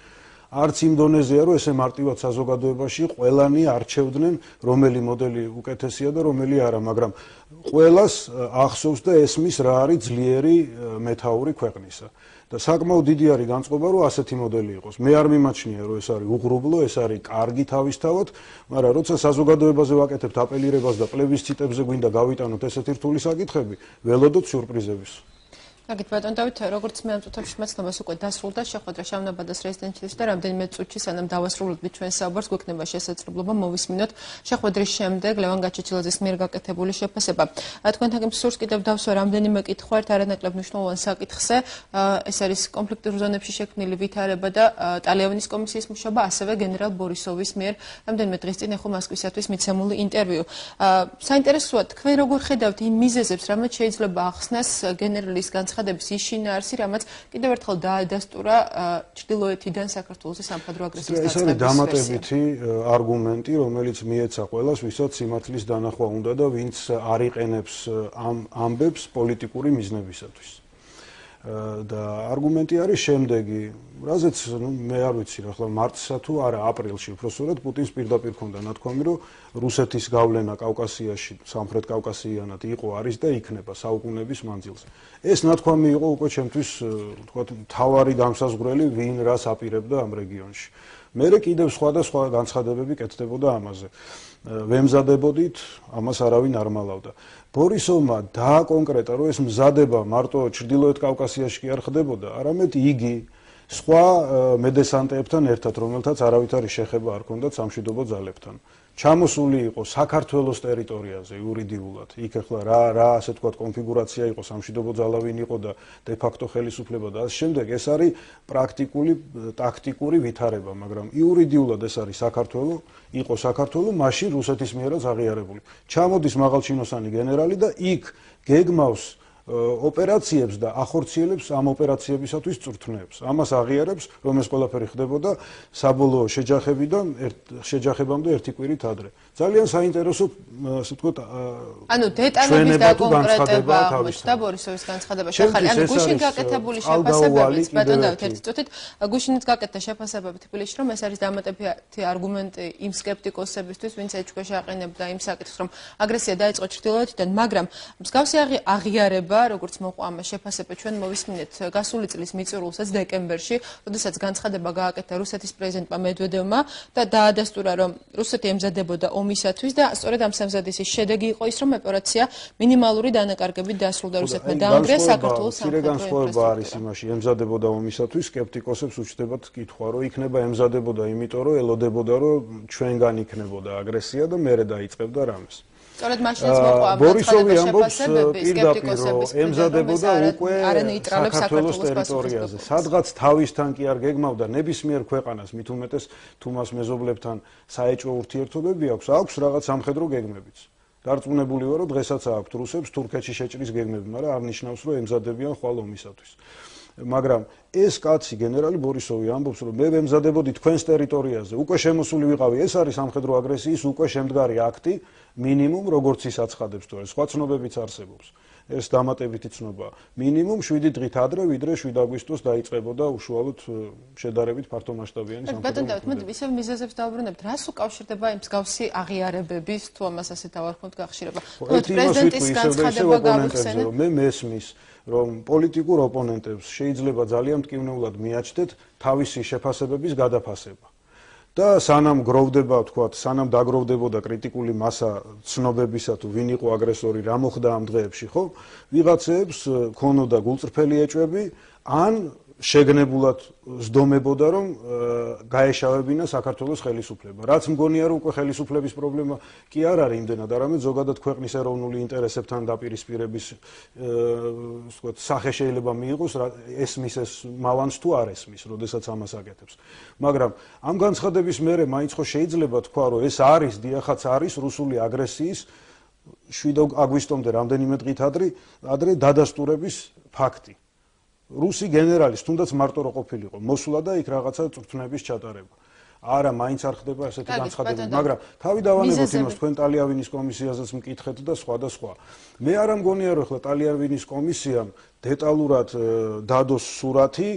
არც იმ დონეზეა, რომ ესე მარტივად საზოგადოებაში ყველანი არჩევდნენ, რომელი მოდელი უკეთესია და რომელი არა, მაგრამ ყველას ახსოვს და ესმის რა არის ძლიერი მეთაური ქვეყნისა. და საკმაოდ დიდი არის განწყობა, რომ ასეთი მოდელი იყოს. მე არ მიმაჩნია, რომ ეს არის უღრუბლო, ეს არის კარგი თავისთავად, მაგრამ როცა საზოგადოებაზე ვაკეთებთ აპელირებას და პლებისციტებზე გვინდა გავიტანოთ ესეთი რთული საკითხები, ველოდოთ სიურპრიზების. გაგით ბატონ დავით, როგორც მე ამ წუთებში მაცნობას უკვე დასრულდა, შეხვედრა შავნაბადეს რეზიდენციაში და რამდენიმე წუთში სანამ დავასრულებთ ჩვენ საუბარს, გვექნება შესაძლებლობა მოვისმინოთ შეხვედრის შემდეგ ლევან გაჩეჩილაძის მიერ გაკეთებული შეფასება. თქვენთან მსურს კიდევ დავსვა რამდენიმე კითხვა ერთ არანაკლებ მნიშვნელოვან საკითხზე, ეს არის კონფლიქტურ ზონებში შექმნილი ვითარება და ტალიავნის კომისიის მუშაობა, ასევე გენერალ ბორისოვის მიერ რამდენიმე დღის წინ ეხო მოსკვისათვის მიცემული ინტერვიუ. საინტერესოა, თქვენ როგორ ხედავთ იმ მიზეზებს, რამაც შეიძლება ახსნას გენერალის განცხადების ის შინაარსი, რამაც კიდევ ერთხელ დაადასტურა ჩრდილოეთიდან საქართველოს სამხედრო აგრესიის დაწყების ეს არის დამატებითი არგუმენტი, რომელიც მიეცა ყველას, ვისაც სიმართლის დანახვა უნდა და ვინც არ იყენებს ამ ამბებს პოლიტიკური მიზნებისათვის. და არგუმენტი არის შემდეგი, რაზეც მე არ ვიცი რა ხლა მარტსა თუ არა აპრილში უბრალოდ პუტინს პირდაპირ ჰქონდა ნათქვამი, რომ რუსეთის გავლენა კავკასიაში, სამხრეთ კავკასიიანად იყო, არის და იქნება საუკუნეების მანძილზე. ეს ნათქვამი იყო უკვე ჩემთვის, ვთქვათ, მთავარი განსაზღვრელი, ვინ რას აპირებდა ამ რეგიონში. მერე კიდევ სხვა განცხადებები კეთდებოდა ამაზე. ვემზადებოდით, ამას არავინ არ მალავდა. ბორისოვმა დააკონკრეტა, რომ ეს მზადება მარტო ჩრდილოეთ კავკასიაში კი არ ხდებოდა, არამედ იგი სხვა მედესანტეებთან ერთად, რომელთაც არავითარი შეხება არ ჰქონდათ სამშვიდობო ძალებთან. ჩამოსული იყო საქართველოს ტერიტორიაზე იურიდიულად. იქ ახლა რა ასე თქვა კონფიგურაცია იყო, სამშვიდობო ძალავინ იყო და დე ფაქტო ხელისუფლება და ამ შემდეგ ეს არის პრაქტიკული ტაქტიკური ვითარება, მაგრამ იურიდიულად ეს არის საქართველო, იყო საქართველო, მაშინ რუსეთის მიერაც აღიარებული. ჩამოდის მაღალჩინოსანი გენერალი და იქ გეგმავს ოპერაციებს და ახორციელებს ამ ოპერაციებისათვის წვრთნებს. ამას აღიარებს, რომ ეს ყველაფერი ხდებოდა საბოლოო შეჯახებამდე ერთი კვირით ადრე. ძალიან საინტერესო, ასე ვთქვათ, ანუ დეტალების დაკონკრეტება აღმოჩნდა ბორისოვის განცხადებაში. ახალი, ანუ გუშინ გაკეთებული შეფასებებით, ბატონ დავით, ერთი წუთით, გუშინით გაკეთდა შეფასება თბილისში, რომ ეს არის დამატებითი არგუმენტი იმ სკეპტიკოსებისთვის, ვინც ეჭქვეშ აყენებდა იმ საკითხს, რომ აგრესია დაიწყო ჩრდილოეთიდან, მაგრამ მსგავსი აღიარება, როგორც მოყვა ამ შეფასება, ჩვენ მოვისმინეთ გასული წლის მიწურულსაც დეკემბერში, როდესაც განცხადება გააკეთა რუსეთის პრეზიდენტმა მედვედევმა და დაადასტურა, რომ რუსეთი ემზადებოდა ომისათვის და სწორედ ამ სამზადისის შედეგი იყო ის, რომ ოპერაცია მინიმალური დანაკარგებით დასრულდა რუსეთმა დაანგრია საქართველოს სამხედრო განსხვავება არის იმაში, ემზადებოდა ომისათვის, სკეპტიკოსებს უჩნდებათ კითხვა, რომ იქნება ემზადებოდა იმიტომ, რომ ელოდებოდა, რომ ჩვენგან იქნებოდა აგრესია და მერე დაიწყებდა რამეს. სწორედ მაშინაც მოყვა ბორისოვი ამბობს პირდაპირ, ემზადებოდა უკვე საქართველოს ტერიტორიაზე. სადღაც თავისთან კი არ გეგმავდა ნებისმიერ ქვეყანას, მით უმეტეს თუ მას მეზობლებთან საეჭვო ურთიერთობები აქვს რაღაც სამხედრო გეგმებიც. დარწმუნებული ვარ, რომ დღესაც აქვთ რუსებს თურქეთში შეჭრის გეგმები, მაგრამ არ ნიშნავს, რომ ემზადებიან ხვალ ომისათვის. მაგრამ ეს კაცი გენერალი ბორისოვი ამბობს, რომ მე ვემზადებოდი თქვენს ტერიტორიაზე, უკვე შემოსული ვიყავი, ეს არის სამხედრო აგრესიის უკვე შემდგარი აქტი, მინიმუმ როგორც ის აცხადებს, თუ სხვა ცნობებიც არსებობს. ეს დამატებითი ცნობა. მინიმუმ 7 დღით ადრე, ვიდრე 7 აგვისტოს დაიწყებოდა უშუალოდ შედარებით ფართომასშტაბიანი სამხედრო. ბატონ დავით, მოდი ისევ მიზეზებს დავუბრუნებთ. რას უკავშირდება იმ მსგავსი აღიარებების, თუ ამას ასე დავარქმევთ გახშირება? პრეზიდენტის განცხადება გავიხსენეთ. მე მესმის, რომ პოლიტიკურ ოპონენტებს შეიძლება ძალიან მტკივნეულად მიაჩნდეთ თავისი შეფასებების გადაფასება. და სანამ გროვდება, ვთქვათ, სანამ დაგროვდებოდა კრიტიკული მასა ცნობებისა თუ ვინ იყო აგრესორი, რა მოხდა ამ დღეებში, ხო? ვიღაცებს ქონოდა გულწრფელი ეჭვები, ან შეგნებულად ზდომებოდა რომ გაეშავებინა საქართველოს ხელისუფლება. რაც მგონია რომ უკვე ხელისუფლების პრობლემა კი არ არის იმდენად, არამედ ზოგადად ქვეყნის ეროვნული ინტერესებთან დაპირისპირების ვთქვათ სახე შეიძლება მიიღოს, ესმის ეს მალანს თუ არ ესმის, როდესაც ამას აკეთებს. მაგრამ ამ განცხადების მერე მაინც ხო შეიძლება თქვა რომ ეს არის დიახაც არის რუსული აგრესიის 7 აგვისტომდე რამდენიმე დღით ადრე დადასტურების ფაქტი. რუსი გენერალის თუნდაც მარტო რო ყოფილიყო მოსვლა და იქ რაღაცა წვრთნების ჩატარება. არა, მაინც არ ხდება ესეთი განცხადებები, მაგრამ თავი დავანებოთ იმას თქვენ ტალიავილის კომისიაზეც მკითხეთ და სხვა და სხვა. მე არ მგონია რომ ახლა ტალიავილის კომისიამ დეტალურად დადოს სურათი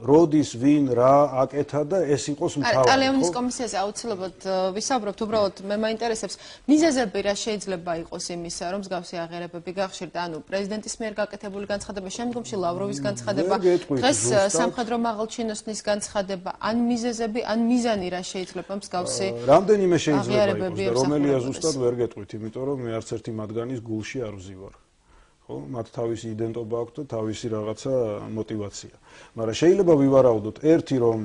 როდის ვინ რა აკეთა და ეს იყოს მთავარი. ტალიავილის კომისიაზე აუცილებლად ვისაუბრებთ, უბრალოდ მე მაინტერესებს მიზეზები რა შეიძლება იყოს იმისა, რომ მსგავსი აღიარებები გახშირდა, ანუ პრეზიდენტის მიერ გაკეთებული განცხადება, შემდგომში ლავროვის განცხადება, დღეს სამხედრო მაღალჩინოსნის განცხადება, ან მიზეზები, ან მიზანი რა შეიძლება მსგავსი რამდენიმე შეიძლება იყოს და რომელია ზუსტად ვერ გეტყვით, იმიტომ რომ მე არც ერთი მათგანის გულში არ ვზივარ. მათ თავისი იდენტობა აქვს და თავისი რაღაცა мотиваცია. მაგრამ შეიძლება ვივარაუდოთ ერთი რომ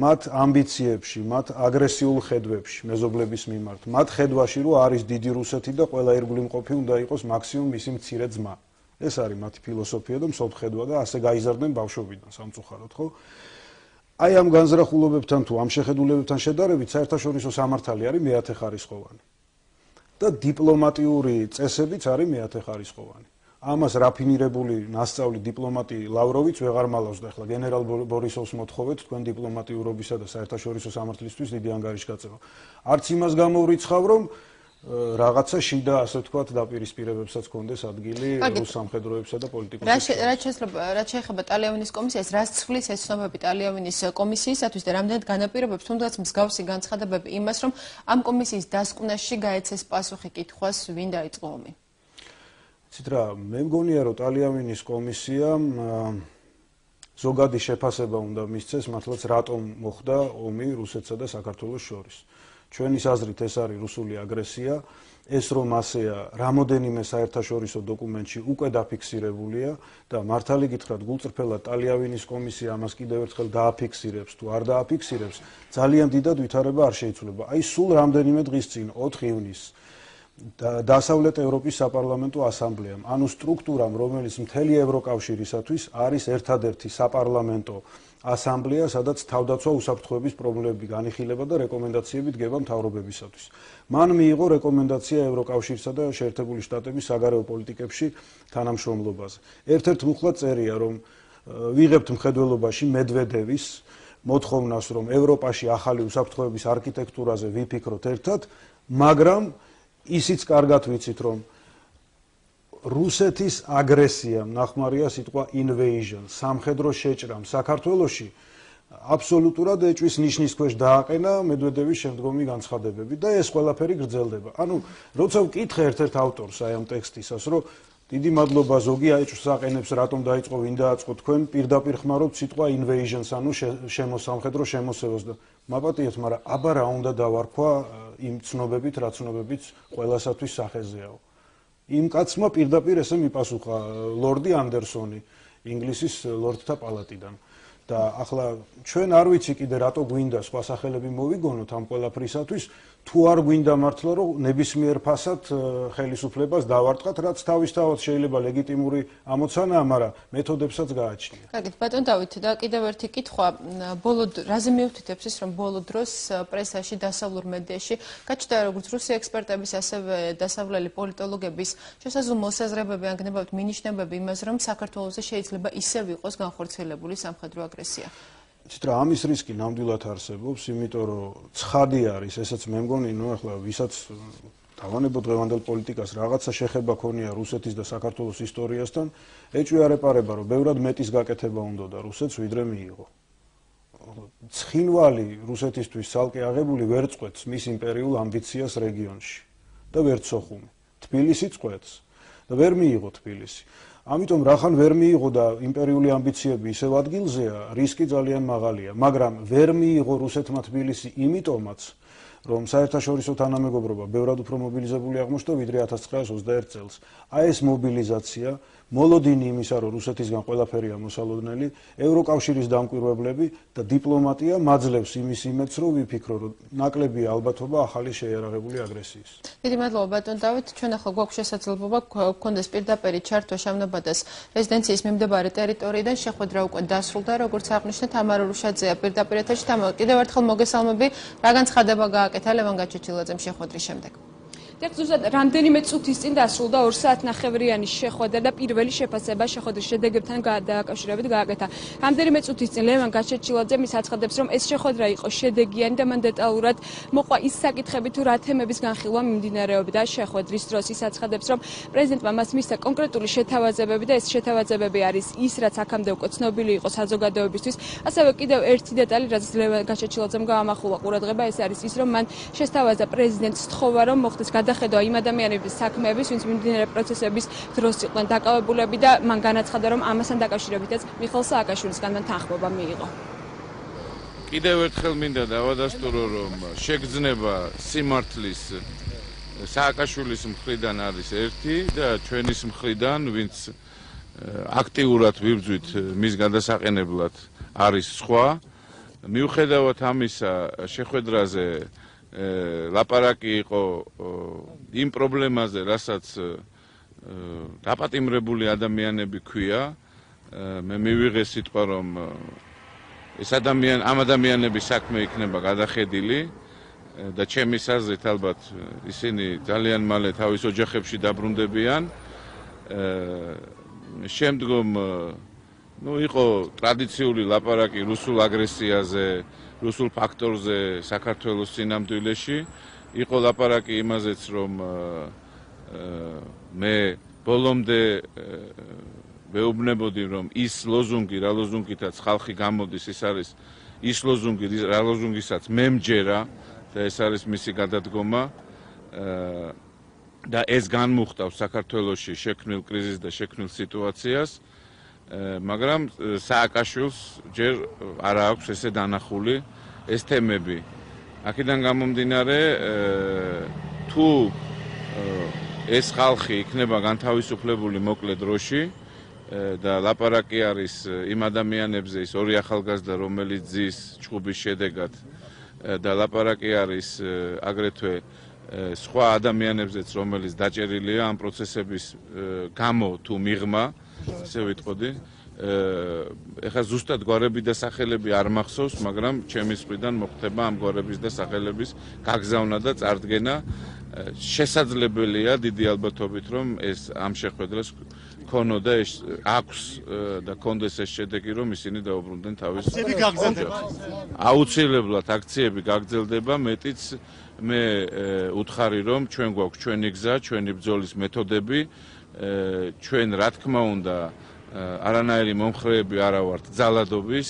მათ ამბიციებში, მათ აგრესიულ ხედვებში მეზობლების მიმართ, მათ ხედვაში რომ არის დიდი რუსეთი და ყველა ირგვლივ მყოფი უნდა იყოს მაქსიმუმ მისი მცირე ძმა. ეს არის მათი ფილოსოფია და მსოფლხედვა და ასე გაიზარდნენ ბავშვობიდან სამწუხაროდ, ხო? აი ამ განზრახულობებთან თუ ამ შეხედულებებთან შედარებით საერთაშორისო სამართალი არის მეათეხარისხოვანი. და დიპლომატიური წესებიც არის მეათეხარისხოვანი. ამას რაფინირებული ნასწავლი დიპლომატი ლავროვიც ვეღარ მალავს და ახლა გენერალ ბორისოვს მოთხოვეთ თქვენ დიპლომატიურობისა და საერთაშორისო სამართლისთვის დიდი ანგარიშგაწევა. არც იმას გამოვრიცხავ რომ რაღაცა შიდა ასე ვთქვათ დაპირისპირებებსაც კონდეს ადგილი რუს სამხედროებსა და პოლიტიკოსებს. რაც შეეხება ტალიავილის კომისიას, რაც ცვლის ეს ცნობები ტალიავილის კომისიისათვის და რამდენად განაპირობებს თუნდაც მსგავსი განცხადებები იმას, რომ ამ კომისიის დასკვნაში გაეცეს პასუხი კითხვას, ვინ დაიწყო ომი. იცით რა, მე მგონია რომ ტალიავილის კომისიამ ზოგადი შეფასება უნდა მისცეს მართლაც რატომ მოხდა ომი რუსეთსა და საქართველოს შორის. ჩვენის აზრით ეს არის რუსული აგრესია, ეს რომ ასეა, რამოდენიმე საერთაშორისო დოკუმენტში უკვე დაფიქსირებულია და მართალი გითხრათ, გულწრფელად ტალიავილის კომისია ამას კიდევ ერთხელ დააფიქსირებს თუ არ დააფიქსირებს, ძალიან დიდად ვითარება არ შეიცვლება. აი სულ რამდენიმე დღის წინ 4 ივნისს დასავლეთ ევროპის საპარლამენტო ასამბლეამ, ანუ სტრუქტურამ, რომელიც მთელი ევროკავშირისათვის არის ერთადერთი საპარლამენტო ასამბლეა, სადაც თავდაცვა უსაფრთხოების პრობლემები განიხილება და რეკომენდაციები დგება მთავრობებისათვის. მან მიიღო რეკომენდაცია ევროკავშირსა და შეერთებული შტატების საგარეო პოლიტიკებში თანამშრომლობაზე. ერთ-ერთ მუხლად წერია, რომ ვიღებთ მხედველობაში მედვედევის მოთხოვნას, რომ ევროპაში ახალი უსაფრთხოების არქიტექტურაზე ვიფიქროთ ერთად, მაგრამ ისიც კარგად ვიცით, რომ რუსეთის აგრესიამ, ნახმარია სიტყვა invasion, სამხედრო შეჭრამ საქართველოში აბსოლუტურად ეჭვის ნიშნის ქვეშ დააყენა მედვედევის შემდგომი განცხადებები და ეს ყველაფერი გრძელდება. ანუ როცა ვკითხე ერთ-ერთ ავტორს აი ამ ტექსტისას, რომ დიდი მადლობა ზოგი აეჭვს აყენებს, რატომ დაიწყო, ვინ დააწყო, თქვენ პირდაპირ ხმარობთ სიტყვა invasions, ანუ სამხედრო შემოსევას და მაპატიეთ, მაგრამ აბა რა უნდა დავარქვა იმ ცნობებით, რა ცნობებით ყველასათვის სახეზეაო. იმ კაცმა პირდაპირ ესე მიპასუხა ლორდი ანდერსონი, ინგლისის ლორდთა პალატიდან. და ახლა ჩვენ არ ვიცი კიდე რატო გვინდა სხვა სახელები მოვიგონოთ ამ ყველაფრისათვის, თუ არ გვინდა მართლა რომ ნებისმიერ ფასად ხელისუფლებას დავარტყათ, რაც თავისთავად შეიძლება ლეგიტიმური ამოცანაა, მაგრამ მეთოდებსაც გააჩნია. კარგით, ბატონ დავით და კიდევ ერთი კითხვა, რაზე მიუთითებს ის, რომ ბოლო დროს პრესაში, დასავლურ მედიაში გაჩნდა როგორც რუსი ექსპერტების, ასევე დასავლელი პოლიტოლოგების შესაძლო მოსაზრებები, ანგნებავთ მინიშნებები იმას, რომ საქართველოს შეიძლება ისევ იყოს განხორციელებული სამხედრო აგრესია. იცით რა, ამის რისკი ნამდვილად არსებობს, იმიტომ რომ ცხადი არის, ესაც მე მგონი, ახლა ვისაც დავანებო დღევანდელ პოლიტიკას რაღაცა შეხება ქონია რუსეთის და საქართველოს ისტორიასთან, ეჭვი არ ეპარება, რომ ბევრად მეტის გაკეთება უნდოდა რუსეთს, ვიდრე მიიღო. ცხინვალი რუსეთისთვის ცალკე აღებული ვერ წყვეტს მის იმპერიულ ამბიციას რეგიონში და ვერ სოხუმი. თბილისი წყვეტს და ვერ მიიღო თბილისი. ამიტომ რახან ვერ მიიღო და იმპერიული ამბიციები ისევ ადგილზეა, რისკი ძალიან მაღალია, მაგრამ ვერ მიიღო რუსეთმა თბილისი იმიტომაც, რომ საერთაშორისო თანამეგობრობა ბევრად უფრო მობილიზებული აღმოჩნდა ვიდრე 1921 წელს. აი ეს მობილიზაცია მოლოდინი იმისა, რომ რუსეთისგან ყველაფერია მოსალოდნელი, ევროკავშირის დამკვირვებლები და დიპლომატია მაძლევს იმის იმედს, რომ ვიფიქრო, რომ ნაკლებია ალბათობა ახალი შეიარაღებული აგრესიის. დიდი მადლობა ბატონ დავით, ჩვენ ახლა გვაქვს შესაძლებლობა გქონდეს პირდაპირ ჩართვა შავნაბადეს რეზიდენციის მიმდებარე ტერიტორიიდან შეხვედრა უკვე დასრულდა, როგორც აღნიშნეთ, თამარა რუშაძეა პირდაპირ ეთერში. კიდევ ერთხელ მოგესალმები, რა განცხადება გააკეთა ლევან გაჩეჩილაძემ შეხვედრის შემდეგ? ზუსტად რამდენიმე წუთის წინ დასრულდა 2 საათნახევრიანი შეხვედრა და პირველი შეფასება შეხვედრის შედეგებთან დაკავშირებით გააკეთა. რამდენიმე წუთის წინ ლევან გაჩეჩილაძე მის აცხადებს, რომ ეს შეხვედრა იყო შედეგიანი და მან დეტალურად მოყვა ის საკითხები, თუ რა თემების განხილვა მიმდინარეობდა შეხვედრის დროს. ის აცხადებს, რომ პრეზიდენტმა მას მისცა კონკრეტული შეთავაზებები და ეს შეთავაზებები არის ის, რაც აქამდე უკვე ცნობილი იყო საზოგადოებისთვის. ასევე კიდევ ერთი დეტალი, რაც ლევან გაჩეჩილაძემ გაამახვილა ყურადღება, ეს არის ის, რომ მან შესთავაზა პრეზიდენტს თხოვა, რომ მოხდეს გადახედვა იმ ადამიანების საქმეების, ვინც მიმდინარე პროცესების დროს იყვნენ დაკავებულები და მან განაცხადა, რომ ამასთან დაკავშირებითაც მიხეილ სააკაშვილისგან მან თანხმობა მიიღო. კიდევ ერთხელ მინდა დავადასტურო, რომ შეგრძნება სიმართლის სააკაშვილის მხრიდან არის ერთი და ჩვენის მხრიდან, ვინც აქტიურად ვიბრძვით მის გადასაყენებლად, არის სხვა. მიუხედავად ამისა, შეხვედრაზე ლაპარაკი იყო იმ პრობლემაზე, რასაც დაპატიმრებული ადამიანები ქვია. მე მივიღე სიტყვა, რომ ამ ადამიანების საქმე იქნება გადახედილი და ჩემის აზრით ალბათ ისინი ძალიან მალე თავის ოჯახებში დაბრუნდებიან. შემდგომ იყო ტრადიციული ლაპარაკი რუსულ აგრესიაზე, რუსულ ფაქტორზე საქართველოს წინამძღოლში. იყო ლაპარაკი იმაზეც, რომ მე ბოლომდე მეუბნებოდი, რომ ის ლოზუნგი, რა ლოზუნგითაც ხალხი გამოდის, ის არის ის ლოზუნგი, რა ლოზუნგისაც მე მჯერა და ეს არის მისი გადადგომა და ეს განმუხტავს საქართველოში შექმნილ კრიზისს და შექმნილ სიტუაციას. მაგრამ სააკაშვილს ჯერ არ აქვს ესე დანახული ეს თემები. აქედან გამომდინარე, თუ ეს ხალხი იქნება განთავისუფლებული მოკლე დროში და ლაპარაკი არის იმ ადამიანებზე, ის ორი ახალგაზრდა, რომელიც ძის ჩხუბის შედეგად და ლაპარაკი არის აგრეთვე სხვა ადამიანებზეც, რომელიც დაჭერილია ამ პროცესების გამო თუ მიღმა, ასე ვიტყოდი. ეხლა ზუსტად გვარები და სახელები არ მახსოვს, მაგრამ ჩემი მხრიდან მოხდება ამ გვარების და სახელების გაგზავნა და წარდგენა. შესაძლებელია დიდი ალბათობით, რომ ეს ამ შეხვედრას ქონოდა აქვს და კონდეს ეს შედეგი, რომ ისინი დაუბრუნდნენ თავის ოჯახს. აუცილებლად აქციები გაგრძელდება, მეტიც მე უთხარი, რომ ჩვენ გვაქვს ჩვენი გზა, ჩვენი ბრძოლის მეთოდები, ჩვენ რა თქმა უნდა არანაირი მომხრეები არა ვართ ძალადობის,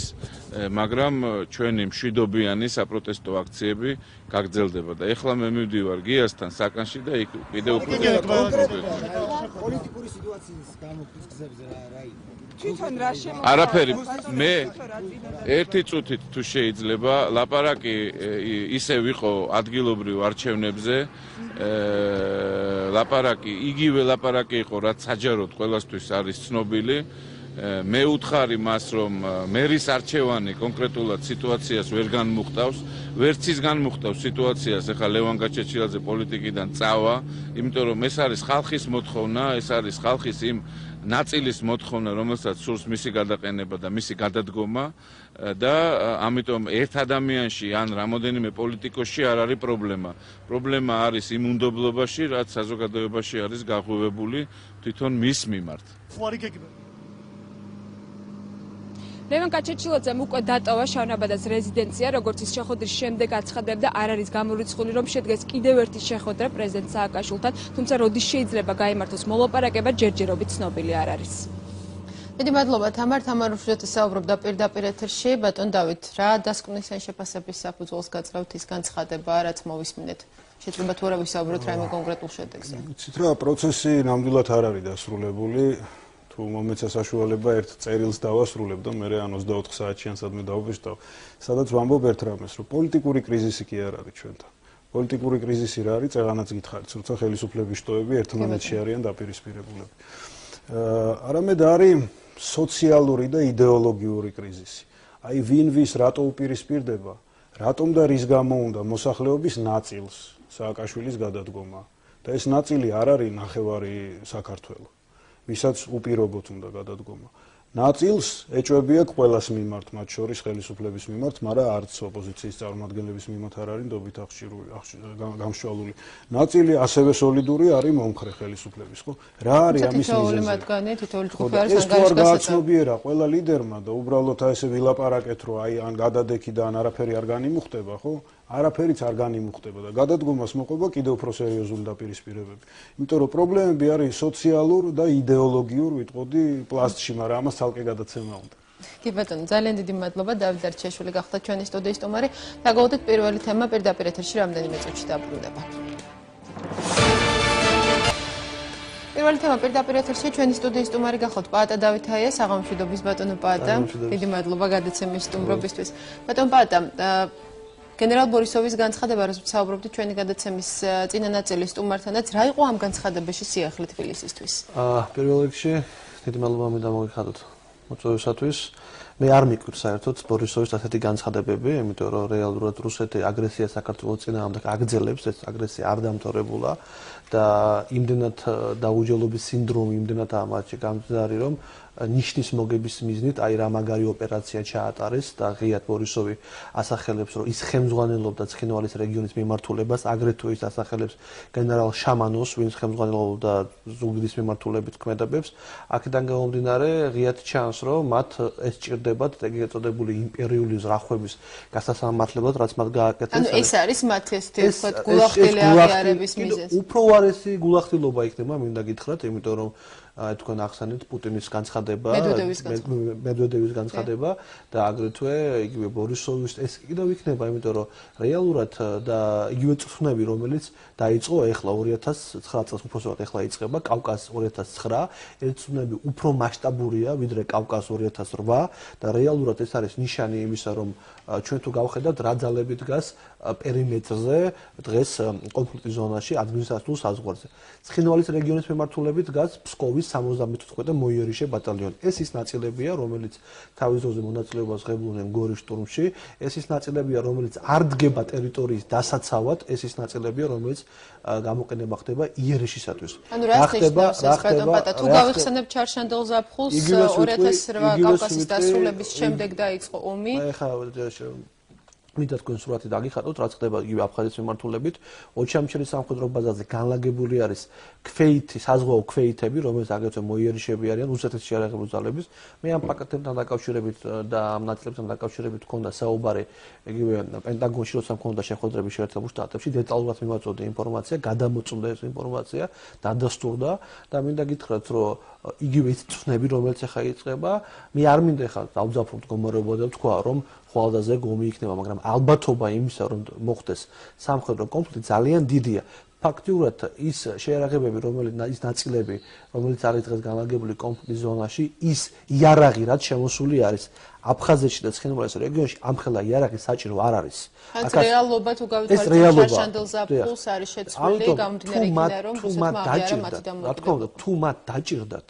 მაგრამ ჩვენი მშვიდობიანი საპროტესტო აქციები გაგრძელდება და ეხლა მე მივდივარ გიასთან საკანში და იქ კიდევ უფრო პოლიტიკური სიტუაციის გამოფხვის გზებზე რა იყო? თვითონ რა შემოგვიყვება? არაფერი, მე ერთი წუთით თუ შეიძლება ლაპარაკი ისევ იყო ადგილობრივ არჩევნებზე, ლაპარაკი იგივე ლაპარაკი იყო, რაც საჯაროდ ყველასთვის არის ცნობილი. მე უთხარი მას, რომ მერის არჩევანი კონკრეტულად სიტუაციას ვერ განმუხტავს, ვერც ის განმუხტავს სიტუაციას, ეხლა ლევან გაჩეჩილაძე პოლიტიკიდან წავა, იმიტომ რომ ეს არის ხალხის მოთხოვნა, ეს არის ხალხის იმ ნაწილის მოთხოვნა, რომელსაც სურს მისი გადაყენება და მისი გადადგომა და ამიტომ ერთ ადამიანში ან რამოდენიმე პოლიტიკოსში არ არის პრობლემა. პრობლემა არის იმ უნდობლობაში, რაც საზოგადოებაში არის გაღვივებული თვითონ მის მიმართ. ლევან გაჩეჩილაძემ უკვე დატოვა შავნაბადას რეზიდენცია, როგორც ის შეხვედრის შემდეგ აცხადებდა, არ არის გამორიცხული, რომ შედგეს კიდევ ერთი შეხვედრა პრეზიდენტ სააკაშვილთან, თუმცა როდის შეიძლება გაიმართოს მოლაპარაკება, ჯერჯერობით ცნობილი არ არის. დიდი მადლობა თამარ რუსაძე საუბრობდა პირდაპირ ეთერში. ბატონ დავით, რა დასკვნის ან შეფასების საფუძველს გაძლევთ ის განცხადება, რაც მოვისმინეთ? შეიძლება თუ არა ვისაუბროთ რაიმე კონკრეტულ შედეგზე. იცით რა, პროცესი ნამდვილად არ არის დასრულებული. თუ მომეცა საშუალება ერთ წერილს დავასრულებ და მე ან 24 საათში ან სადმე დავბეჭდავ, სადაც ვამბობ ერთ რამეს, რომ პოლიტიკური კრიზისი კი არ არის ჩვენთან. პოლიტიკური კრიზისი რა არის, წეღანაც გითხარით, როცა ხელისუფლების შტოები ერთმანეთში არიან დაპირისპირებულები. არამედ არის სოციალური და იდეოლოგიური კრიზისი. აი ვინ ვის რატო უპირისპირდება, რატომ და რის გამო უნდა მოსახლეობის ნაწილს სააკაშვილის გადადგომა და ეს ნაწილი არ არის ნახევარი საქართველო, ვისაც უპირობოდ უნდა გადადგომა. ნაწილს ეჭვები აქვს ყველას მიმართ, მათ შორის ხელისუფლების მიმართ, მაგრამ არც ოპოზიციის წარმომადგენლების მიმართ არ არის ნდობით გამშვალული. ნაწილი ასევე სოლიდური არის მომხრე ხელისუფლების, ხო? რა არის ამის მიზეზი? ეს თუ არ გააცნობიერა ყველა ლიდერმა და უბრალოდ ესე ვილაპარაკეთ, რომ აი ან გადადექიდან არაფერი არ განიმუხტება, ხო? არაფერიც არ განიმუხტება და გადადგომას მოყვება კიდევ უფრო სერიოზული დაპირისპირებები. იმიტომ რომ პრობლემები არის სოციალურ და იდეოლოგიურ ვიტყოდი პლასტში, მაგრამ ამას ცალკე გადაცემა უნდა. კი ბატონო, ძალიან დიდი მადლობა. დავით არჩიაშვილი გახდა ჩვენი სტუდიის სტუმარი. დაგავდეთ პირველი თემა პირდაპირ ეთერში რამდენიმე წუთში დაბრუნდება. პირველი თემა პირდაპირ ეთერში ჩვენი სტუდიის სტუმარი გახლავთ პაატა დავით აია, საღამომშვიდობის ბატონო პაატა. დიდი მადლობა გადაცემის სტუმრობისთვის. ბატონო პაატა, გენერალ ბორისოვის განცხადება, რასაც საუბრობთ ჩვენი გადაცემის წინა ნაწილის სტუმართანაც, რა იყო ამ განცხადებაში სიახლე თბილისისთვის? პირველ რიგში დიდი მადლობა მინდა მოგიხადოთ მოწვევისათვის. მე არ მიკვირს საერთოდ ბორისოვის ასეთი განცხადებები, იმიტომ რომ რეალურად რუსეთი აგრესია საქართველოს წინააღმდეგ აგრძელებს, ეს აგრესია არ დამთავრებულა და იმდენად დაუჯელობის სინდრომი იმდენად ამაჩი გამძლარი, რომ ნიშნის მოგების მიზნით აი რა მაგარი ოპერაცია ჩაატარეს და ღიად ბორისოვი ასახელებს, რომ ის ხელმძღვანელობდა ცხინვალის რეგიონის მიმართულებას, აგრეთვე ის ასახელებს გენერალ შამანოს, ვინც ხელმძღვანელობდა ზუგდიდის მიმართულებით ქმედებებს. აქედან გამომდინარე, ღიად ჩანს, რომ მათ ეს ჭირდებათ ეგრეთ წოდებული იმპერიული ზრახვების გასასამართლებლად, რაც მათ გააკეთეს. ანუ ეს არის მათ ეს თქოთ გულახდილი აღიარების მიზეზი. უფრო უარესი გულახდილობა იქნება, მინდა გითხრათ, იმიტომ რომ თქვენ ახსენეთ პუტინის განცხადება, მედვედევის განცხადება და აგრეთვე იგივე ბორისოვის ეს კიდევ იქნება, იმიტომ რომ რეალურად და იგივე წვნები, რომელიც დაიწყო ეხლა 2009 წელს უბრალოდ ეხლა იწყება კავკასიის 2009, ეს წვნები უფრო მასშტაბურია ვიდრე კავკასიის 2008 და რეალურად ეს არის ნიშანი იმისა, რომ ჩვენ თუ გავხედავთ რა ძალები დგას პერიმეტრზე დღეს კონფლიქტის ზონაში ადმინისტრაციულ საზღვარზე. ცხინვალის რეგიონის მიმართულებით დგას ფსკოვის 75-მე მოიერიშე ბატალიონი. ეს ის ნაწილებია, რომელიც თავის დროზე მონაწილეობას ღებულობდნენ გორის შტურმში, ეს ის ნაწილებია, რომელიც არ დგება ტერიტორიის დასაცავად, ეს ის ნაწილებია, რომელიც გამოყენება ხდება იერიშისათვის. ანუ რა ხდება, თუ გავიხსენებ ჩარშანდელ ზაფხულს 2008 კავკასიის დასრულების შემდეგ დაიწყო ომი. მინდა თქვენ სურათი დაგიხატოთ, რაც ხდება იგივე აფხაზეთის მიმართულებით. ოჩამჩელის სამხედრო ბაზაზე განლაგებული არის ქვეითი, საზღვაო ქვეითები, რომელიც აგრეთვე მოიერიშები არიან რუსეთის შეიარაღებული ძალების. მე ამ პაკეტებთან დაკავშირებით და ამ ნაწილებთან დაკავშირებით მქონდა საუბარი იგივე პენტაგონში, როცა მქონდა შეხვედრები შეერთებულ შტატებში, დეტალურად მიმოწოდე ინფორმაცია, გადამოწმდა ეს ინფორმაცია, დადასტურდა და მინდა გითხრათ, რომ იგივე ის წვნები, რომელიც ახლა იწყება, მე არ მინდა ახლა დავძაფროთ მდგომარეობა და ვთქვა, რომ ხვალდაზე გომი იქნება, მაგრამ ალბათობა იმისა, რომ მოხდეს სამხედრო კონფლიქტი ძალიან დიდია. ფაქტიურად ის შეიარაღებები, ის ნაწილები, რომელიც არის დღეს განლაგებული კონფლიქტის ზონაში, ის იარაღი, რაც შემოსული არის აფხაზეთში და ცხინვალის რეგიონში, ამხელა იარაღი საჭირო არ არის. აქ რეალობა თუ გავვითვალისწინებთ, ჩარშანდელ ზაფხულს არის შეცვლილი, გამომდინარე იქიდან, რომ რუსეთმა აღიარა მათი დამოუკიდებლობა. რა თქმა უნდა, თუ მათ დაჭირდათ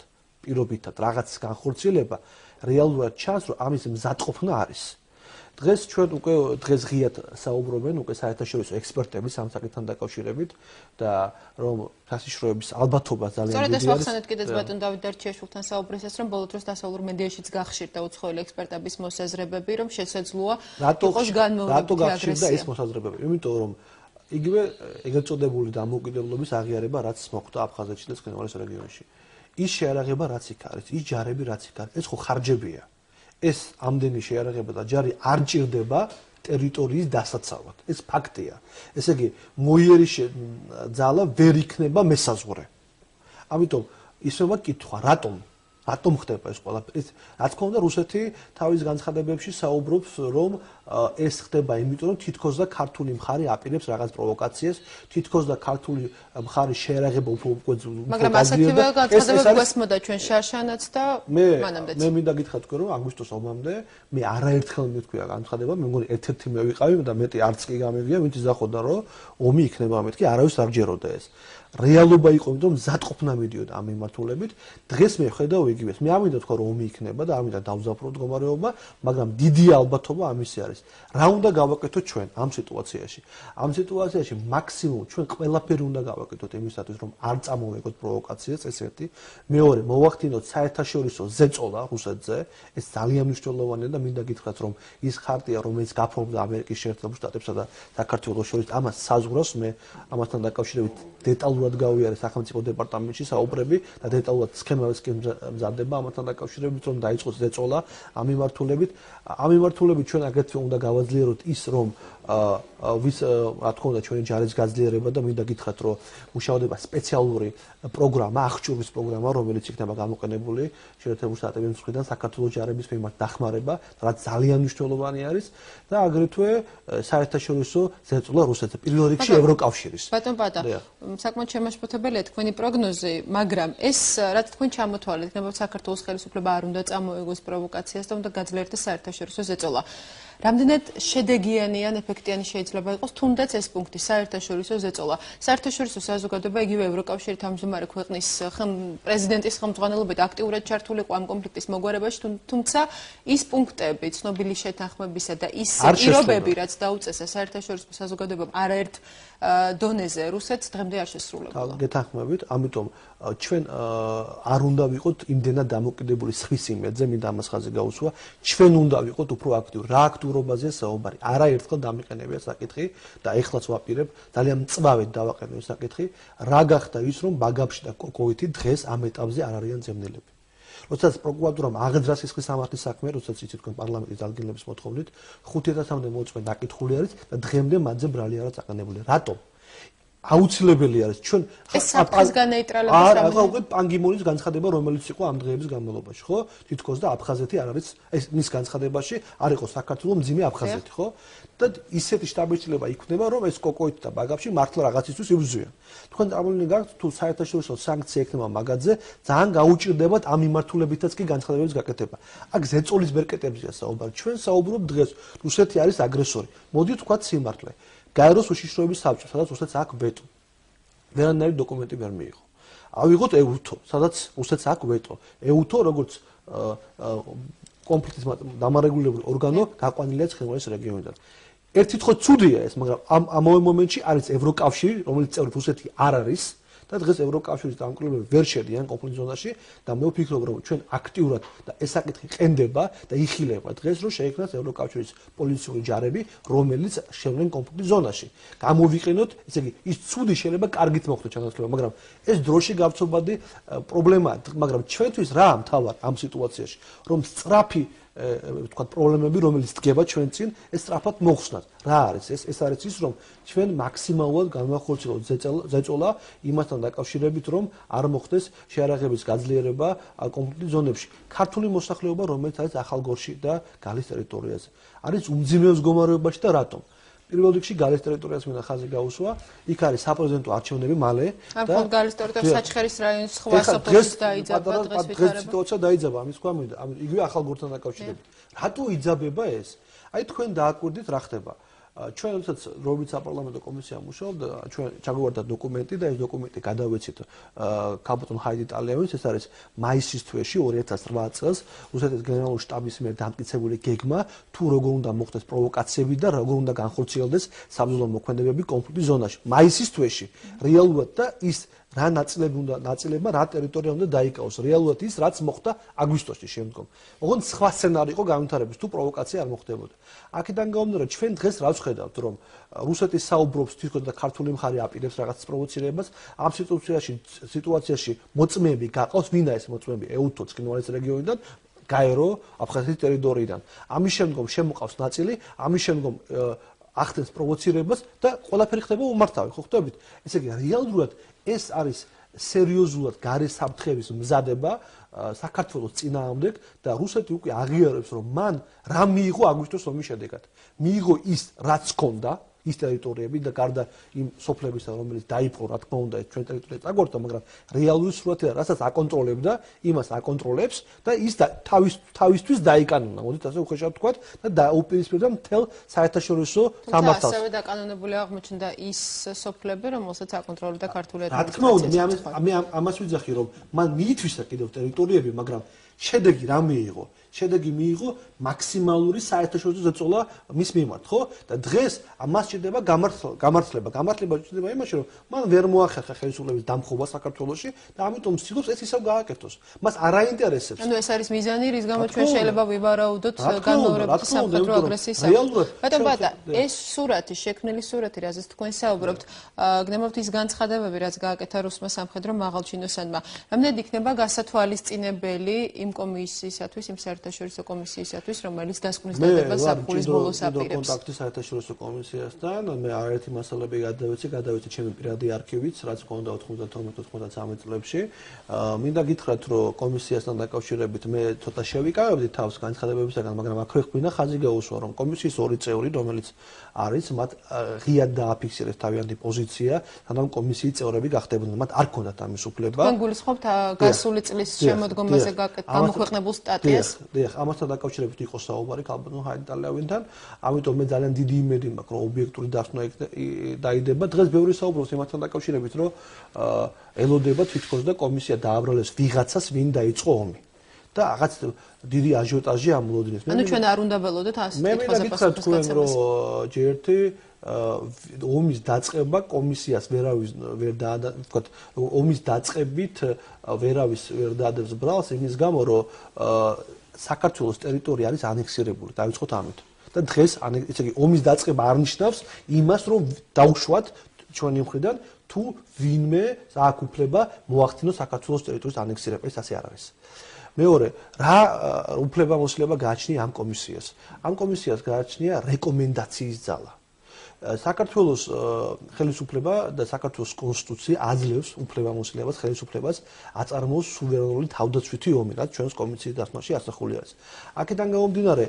პირობითად რაღაც განხორციელება, რეალურად ჩანს, რომ ამის მზადყოფნა არის. დღეს ჩვენ უკვე დღეს ღიად საუბრობენ უკვე საერთაშორისო ექსპერტები სამსაკითხთან დაკავშირებით და რომ სასიშროების ალბათობა ძალიან სწორედ დიდი ეს არის. ვახსენეთ კიდეც ბატონ დავით დარჩიაშვილთან საუბრისას, რომ ბოლო დროს დასავლურ მედიაშიც გახშირდა უცხოელი ექსპერტების მოსაზრებები, რომ შესაძლოა იყოს განმავლობითი აგრესია. და ეს მოსაზრებები, იმიტომ რომ იგივე ეგრეთ წოდებული დამოუკიდებლობის აღიარება, რაც მოხდა აფხაზეთში და ცხინვალის რეგიონში. ის შეიარაღება, რაც იქ არის, ის ჯარები, რაც იქ არის, ეს ხო ხარჯებია. ეს ამდენი შეიარაღება და ჯარი არ ჭირდება ტერიტორიის დასაცავად. ეს ფაქტია. ესე იგი, მოიერიშე ძალა ვერ იქნება მესაზღვრე. ამიტომ ისევა კითხვა, რატომ რატომ ხდება ეს ყველაფერი? რაც თქმა უნდა, რუსეთი თავის განცხადებებში საუბრობს, რომ ეს ხდება იმიტომ, რომ თითქოს და ქართული მხარე აპირებს რაღაც პროვოკაციას, თითქოს და ქართული მხარის შეერაღება უფრო მაგრამ ასეთივე განცხადებები გვესმოდა ჩვენ შარშანაც და მანამდეც. მე მინდა გითხრათ თქვენ, რომ აგვისტოს ომამდე მე არაერთხელ მithქვია განცხადება, მე მგონი ერთ-ერთი მე ვიყავი და მეტი არც კი გამიგია, ვინც იზახოდა, რომ ომი იქნება მეთქი, არავის არ ჯეროდა ეს. რეალობა იყო, იმიტომ რომ მზადყოფნა მიდიოდა ამ მიმართულებით. დღეს მე ხედავ იგივეს. მე ამინდა თქვა რომ ომი იქნება და ამინდა დავზაფრო მდგომარეობა, მაგრამ დიდი ალბათობა ამისი არის. რა უნდა გავაკეთოთ ჩვენ ამ სიტუაციაში? ამ სიტუაციაში მაქსიმუმ ჩვენ ყველაფერი უნდა გავაკეთოთ იმისათვის, რომ არ წამოვეკოთ პროვოკაციას, ეს ერთი. მეორე, მოვახდინოთ საერთაშორისო ზეწოლა რუსეთზე, ეს ძალიან მნიშვნელოვანია და მინდა გითხრათ, რომ ის ხარტია, რომელიც გაფორმდა ამერიკის შეერთებულ შტატებსა და საქართველოს შორის, ამას საზღვრავს მე ამასთან დაკავშირებით დეტალურად გავიარე სახელმწიფო დეპარტამენტში საუბრები და დეტალურად სქემებიც კი მზადდება ამასთან დაკავშირებით, რომ დაიწყოს ზეწოლა ამ მიმართულებით. ამ მიმართულებით ჩვენ აგრეთვე უნდა გავაძლიეროთ ის, რომ ვის რა თქმა უნდა ჩვენი ჯარის გაძლიერება და მინდა გითხრათ, რომ მუშაობა სპეციალური პროგრამა, აღჭურვის პროგრამა, რომელიც იქნება გამოყენებული შეერთებულ შტატების მხრიდან საქართველოს ჯარების მიმართ დახმარება, რაც ძალიან მნიშვნელოვანი არის და აგრეთვე საერთაშორისო ზეწოლა რუსეთზე, პირველ რიგში ევროკავშირის. ბატონ პატა, საკმაოდ შემაშფოთებელია თქვენი პროგნოზი, მაგრამ ეს რაც თქვენ ჩამოთვალეთ, იქნება საქართველოს ხელისუფლება არ უნდა წამოეგოს პროვოკაციას და უნდა გაძლიერდეს საერთაშორისო ზეწოლა. რამდენად შედეგიანი ან ეფექტიანი შეიძლება იყოს თუნდაც ეს პუნქტი საერთაშორისო ზეწოლა. საერთაშორისო საზოგადოება იგივე ევროკავშირი თავმჯდომარე ქვეყნის პრეზიდენტის ხელმძღვანელობით აქტიურად ჩართული იყო ამ კონფლიქტის მოგვარებაში, თუმცა ის პუნქტები, ცნობილი შეთანხმებისა და ის პირობები, რაც დაუწესა საერთაშორისო საზოგადოებამ არაერთ დონეზე რუსეთს დღემდე არ შესრულებულა. გეთანხმებით, ამიტომ ჩვენ არ უნდა ვიყოთ იმდენად დამოკიდებული სხვის იმედზე, მინდა ამას ხაზი გაუსვა, ჩვენ უნდა ვიყოთ უფრო აქტიური. რა აქტიურობაზეა საუბარი? არაერთხელ დამიყენებია საკითხი და ეხლაც ვაპირებ, ძალიან მწვავედ დავაყენო ეს საკითხი, რა გახდა ის, რომ ბაგაფში და კოკოვითი დღეს ამ ეტაპზე არ არიან ძებნელები. როდესაც პროკურატურამ აღძრა სისხლის სამართლის საქმე, როდესაც იცით თქვენ პარლამენტის დადგენილების მოთხოვნით 5000-მდე მოწმე დაკითხული არის და დღემდე მათზე ბრალი არა წაყენებული. რატომ? აუცილებელი არის ჩვენ ეს აფხაზგან ნეიტრალობის რამე უკვე პანგიმონის განცხადება რომელიც იყო ამ დღეების განმავლობაში ხო თითქოს და აფხაზეთი არ არის ეს მის განცხადებაში არ იყო საქართველოს მძიმე აფხაზეთი ხო და ისეთი შტაბ-ბიჭდილება იქნება რომ ეს კოკოით და ბაგაფში მართლა რაღაცისთვის იბრძვიან თქვენ წარმოიდგინეთ გაქვთ თუ საერთაშორისო სანქცია ექნება მაგაძე ძალიან გაუჭირდებათ ამ მიმართულებითაც კი განცხადებების გაკეთება აქ ზეწოლის ბერკეტებზეა საუბარი ჩვენ საუბრობთ დღეს რუსეთი არის აგრესორი მოდით თქვათ სიმართლე გაეროს უშიშროების საბჭო, სადაც რუსეთს აქვს ვეტო. ვერანაირი დოკუმენტი ვერ მიიღო. ავიღოთ ეუთო, სადაც რუსეთს აქვს ვეტო. ეუთო როგორც კონფლიქტის დამარეგულებული ორგანო გაყვანილია ცხინვალის რეგიონიდან. ერთი თქო ცუდია ეს, მაგრამ ამავე მომენტში არის ევროკავშირი, რომელიც წევრი რუსეთი არ არის. და დღეს ევროკავშირის დამკვირვებლები ვერ შედიან კონფლიქტ ზონაში და მე ვფიქრობ რომ ჩვენ აქტიურად და ეს საკითხი ყენდება და იხილება დღეს რომ შეიქმნას ევროკავშირის პოლიციური ჯარები რომელიც შევლენ კონფლიქტ ზონაში გამოვიყენოთ ესე იგი ის ცუდი შეიძლება კარგით მოხდეს ჩანაცვლება მაგრამ ეს დროში გავცობადი პრობლემაა მაგრამ ჩვენთვის რა მთავარ ამ სიტუაციაში რომ სწრაფი თქვა პრობლემები რომელიც დგება ჩვენ წინ ეს სწრაფად მოხსნათ რა არის ეს არის ის რომ ჩვენ მაქსიმალურად განვახორციელოთ ზეწოლა იმასთან დაკავშირებით რომ არ მოხდეს შეარაღების გაძლიერება კონფლიქტ ზონებში ქართული მოსახლეობა რომელიც არის ახალგორში და გალის ტერიტორიაზე არის უმძიმეოს მდგომარეობაში და რატომ პირველ რიგში გალის ტერიტორიას მინდა ხაზი გაუსვა იქ არის საპრეზიდენტო არჩევნები მალე და გალის ტერიტორია საჩხერის რაიონის სხვა სოფელში დაიძაბა დღეს სიტუაცია დაიძაბა ამის თქვა მინდა იგივე ახალგორთან დაკავშირებით რატო იძაბება ეს აი თქვენ დააკვირდით რა ხდება ჩვენ როდესაც რობიც საპარლამენტო კომისია მუშაობდა ჩვენ ჩაგვიგვარდა დოკუმენტი და ეს დოკუმენტი გადავეცით კაპიტან ჰაიდი ტალიავის ეს არის მაისის თვეში 2008 წელს რუსეთის გენერალური შტაბის მიერ დამტკიცებული გეგმა თუ როგორ უნდა მოხდეს პროვოკაციები და როგორ უნდა განხორციელდეს საბრძოლო მოქმედებები კონფლიქტის ზონაში მაისის თვეში რეალურად და ის რა ნაწილებმა რა ტერიტორია უნდა დაიკავოს რეალურად ის რაც მოხდა აგვისტოში შემდგომ ოღონდ სხვა სცენარი იყო განვითარების თუ პროვოკაცია არ მოხდებოდა აქედან გამომდინარე ჩვენ დღეს რა ვხედავთ რომ რუსეთი საუბრობს თვითონ და ქართული მხარე აპირებს რაღაც პროვოცირებას ამ სიტუაციაში მოწმეები გაყავს ვინა ეს მოწმეები ეუთო ცხინვალის რეგიონიდან გაერო აფხაზეთის ტერიტორიიდან ამის შემდგომ შემოყავს ნაწილი ამის შემდგომ ახდენს პროვოცირებას და ყველაფერი ხდება უმართავი ხო ხვდებით ესე იგი რეალურად ეს არის სერიოზულად გარე საფრთხების მზადება საქართველოს წინააღმდეგ და რუსეთი უკვე აღიარებს, რომ მან რა მიიღო აგვისტოს ომის შედეგად. მიიღო ის, რაც ჰქონდა, ის ტერიტორიები და გარდა იმ სოფლებისა, რომელიც დაიპყრო, რა თქმა უნდა, ჩვენ ტერიტორიაზე წაგორდა, მაგრამ რეალური სურათი, რასაც აკონტროლებდა, იმას აკონტროლებს და ის თავისთვის დაიკანონა. მოდით ასე უხეშად ვთქვათ და დაუპირისპირდა მთელ საერთაშორისო სამართალს. ასევე დაკანონებული აღმოჩნდა ის სოფლები, რომელსაც აკონტროლებდა ქართული ადმინისტრაცია. რა თქმა უნდა, მე ამას ვიძახი, რომ მან მიითვისა კიდევ ტერიტორიები, მაგრამ შედეგი რა მიიღო? შედეგი მიიღო მაქსიმალური საერთაშორისო ზეწოლა მის მიმართ, ხო? და დღეს ამას ჭირდება გამართლება. გამართლება ჭირდება იმაში, რომ მან ვერ მოახერხა ხელისუფლების დამხობა საქართველოში და ამიტომ ცდილობს ეს ისევ გააკეთოს. მას არ აინტერესებს. ანუ ეს არის მიზანი, რის გამო ჩვენ შეიძლება ვივარაუდოთ განმეორებითი სამხედრო აგრესიის საფუძვლად. ბატონო ბატა, ეს სურათი, შექმნილი სურათი, რაზეც თქვენ საუბრობთ, გნებავთ ის განცხადებები, რაც გააკეთა რუსმა სამხედრო მაღალჩინოსანმა. რამდენად იქნება გასათვალისწინებელი იმ კომისიისათვის, იმ საერთაშორისო კომისიისათვის, რომელიც დასკვნის დადებას ზაფხულის ბოლოს აპირებს. კონტაქტი საერთაშორისო კომისიასთან, მე არაერთი მასალები გადავეცი ჩემი პირადი არქივით, რაც მქონდა 92-93 წლებში. მინდა გითხრათ, რომ კომისიასთან დაკავშირებით მე ცოტა შევიკავებდი თავს განცხადებებისგან, მაგრამ აქვე ხვინა ხაზი გაუსვა, რომ კომისიის ორი წევრი, რომელიც არის, მათ ღიად დააფიქსირეს თავიანთი პოზიცია, სანამ კომისიის წევრები გახდებოდნენ. მათ არ ჰქონდათ ამის უფლება. თქვენ გულისხმობთ გასული წლის შემოდგომაზე გამოქვეყნებულ სტატიას? დიახ, ამასთან დაკავშირებით იყო საუბარი ქალბატონ ჰაიდალევინთან, ამიტომ მე ძალიან დიდი იმედი მაქვს, რომ ობიექტური დასკვნა დაიდება. დღეს ბევრი საუბრობს იმასთან დაკავშირებით, რომ ელოდება თვითონ და კომისია დააბრალებს ვიღაცას, ვინ დაიწყო ომი. და რაღაც დიდი აჟიოტაჟი ამლოდინეს. ანუ ჩვენ არ უნდა ველოდოთ ასეთ კითხვაზე პასუხის გაცემას. ჯერტი ომის დაწყება კომისიას ვერავის ვერ ვთქვათ, ომის დაწყებით ვერავის ვერ დაადებს ბრალს იმის გამო, რომ საქართველოს ტერიტორია არის ანექსირებული, დავიწყოთ ამით. და დღეს ესე იგი ომის დაწყება არ ნიშნავს იმას, რომ დაუშვათ ჩვენი მხრიდან თუ ვინმე აქვს უფლება მოახდინოს საქართველოს ტერიტორიის ანექსირება, ეს ასე არ არის. მეორე, რა უფლებამოსილება გააჩნია ამ კომისიას? ამ კომისიას გააჩნია რეკომენდაციის ძალა. საქართველოს ხელისუფლება და საქართველოს კონსტიტუცია აძლევს უფლებამოსილებას ხელისუფლებას აწარმოოს სუვერენული თავდაცვითი ომი, რაც ჩვენს კომისიის დასკვნაში ასახული არის. აქედან გამომდინარე,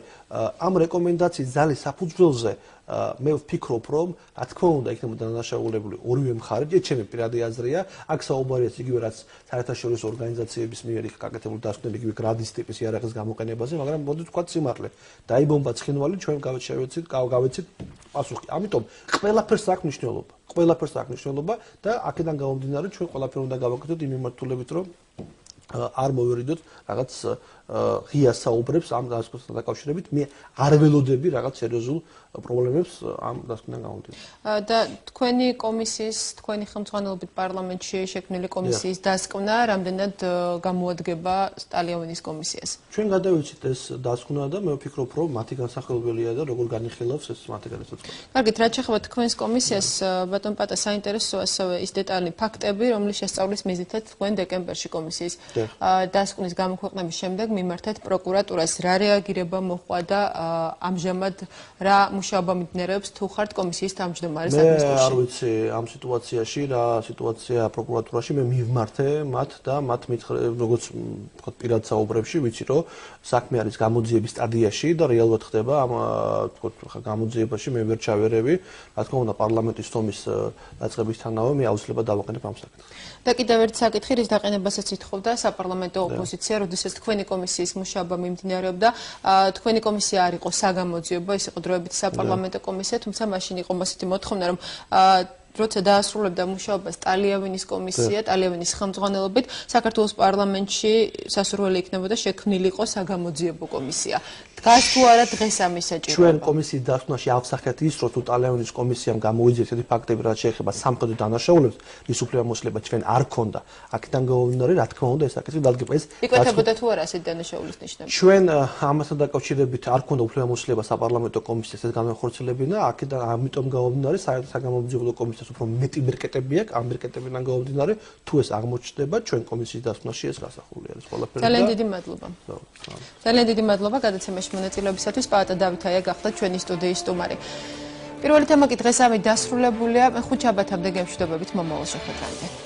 ამ რეკომენდაციის ძალის საფუძველზე მე ვფიქრობ, რომ რა თქმა უნდა იქნება დანაშაულებული ორივე მხარე, ჩემი პირადი აზრია, აქ საუბარია იგივე რაც საერთაშორისო ორგანიზაციების მიერ იქ გაკეთებული დასკვნები იგივე გრადის ტიპის იარაღის გამოყენებაზე, მაგრამ მოდით ვთქვათ სიმართლე, დაიბომბა ცხინვალი, ჩვენ გავეცით პასუხი. ამიტომ ყველაფერს აქვს მნიშვნელობა. ყველაფერს აქვს მნიშვნელობა და აქედან გამომდინარე ჩვენ ყველაფერი უნდა გავაკეთოთ იმ მიმართულებით, რომ არ მოვერიდოთ რაღაც ღია საუბრებს ამ დასკვნასთან დაკავშირებით. მე არ ველოდები რაღაც სერიოზულ პრობლემებს ამ დასკვნიდან გამომდინარე. და თქვენი კომისიის, თქვენი ხელმძღვანელობით პარლამენტში შექმნილი კომისიის დასკვნა რამდენად გამოადგება სტალიანის კომისიას? ჩვენ გადავიცით ეს დასკვნა და მე ვფიქრობ, რომ მათი განსახილველია და როგორ განიხილავს ეს მათი განსაცდელი. კარგით, რაც შეეხება თქვენს კომისიას, ბატონ პატა, საინტერესოა ასევე ის დეტალი, ფაქტები, რომლის შესწავლის მიზნითაც თქვენ დეკემბერში კომისიის დასკვნის გამოქვეყნების შემდეგ მიმართეთ პროკურატურას. რა რეაგირება მოჰყვა და ამჟამად რა მუშაობა მიმდინარეობს თუ ხართ კომისიის თავმჯდომარე საქმისკურში? მე არ ვიცი ამ სიტუაციაში რა სიტუაცია პროკურატურაში, მე მივმართე მათ და მათ როგორც ვთქვათ პირად საუბრებში ვიცი, რომ საქმე არის გამოძიების სტადიაში და რეალურად ხდება ამ ვთქვათ გამოძიებაში მე ვერ ჩავერევი. რა თქმა უნდა პარლამენტის თომის დაწყებისთანავე მე აუცილებლად დავაყენებ ამ საკითხს. და კიდევ ერთ საკითხი, რის დაყენებასაც ითხოვდა საპარლამენტო ოპოზიცია, როდესაც თქვენი კომისიის მუშაობა მიმდინარეობდა, თქვენი კომისია არ იყო საგამოძიებო, ის იყო დროებითი საპარლამენტო კომისია, თუმცა მაშინ იყო ასეთი მოთხოვნა, რომ როცა დაასრულებდა მუშაობა სტალიანის კომისია, სტალიანის ხელმძღვანელობით, საქართველოს პარლამენტში სასურველი იქნებოდა შექმნილიყო საგამოძიებო კომისია. დგას თუ არა დღეს ამის საჭიროება? ჩვენ კომისიის დასკვნაში ავსახეთ ის, რომ თუ სტალიანის კომისიამ გამოიძიეს ესეთი ფაქტები, რაც შეეხება სამხედრო დანაშაულებს, ის უფლებამოსილება ჩვენ არ ქონდა. აქედან გამომდინარე, რა თქმა უნდა, ეს საკითხი დადგება. იკვეთებოდა თუ არა ასეთი დანაშაულის ნიშნები? ჩვენ ამასთან დაკავშირებით არ ქონდა უფლებამოსილება საპარლამენტო კომისიას ეს განმეხორციელებინა, აქედან ამიტომ გამომდინარე, საგამოძიებო კომისიას უფრო მეტი მერკეტები აქვს, ამ მერკეტებიდან გამომდინარე, თუ ეს აღმოჩნდება, ჩვენ კომისიის დასკვნაში ეს გასახული არის ყველაფერი. ძალიან დიდი მადლობა. ძალიან დიდი მადლობა გადაცემაში მონაწილეობისათვის. პაატა დავითაია გახდა ჩვენი სტუდიის სტუმარი. პირველი თემა კი დღეს ამით დასრულებულია. მე ხუთ შაბათამდე გემშვიდობებით მომავალ შეხვედრამდე.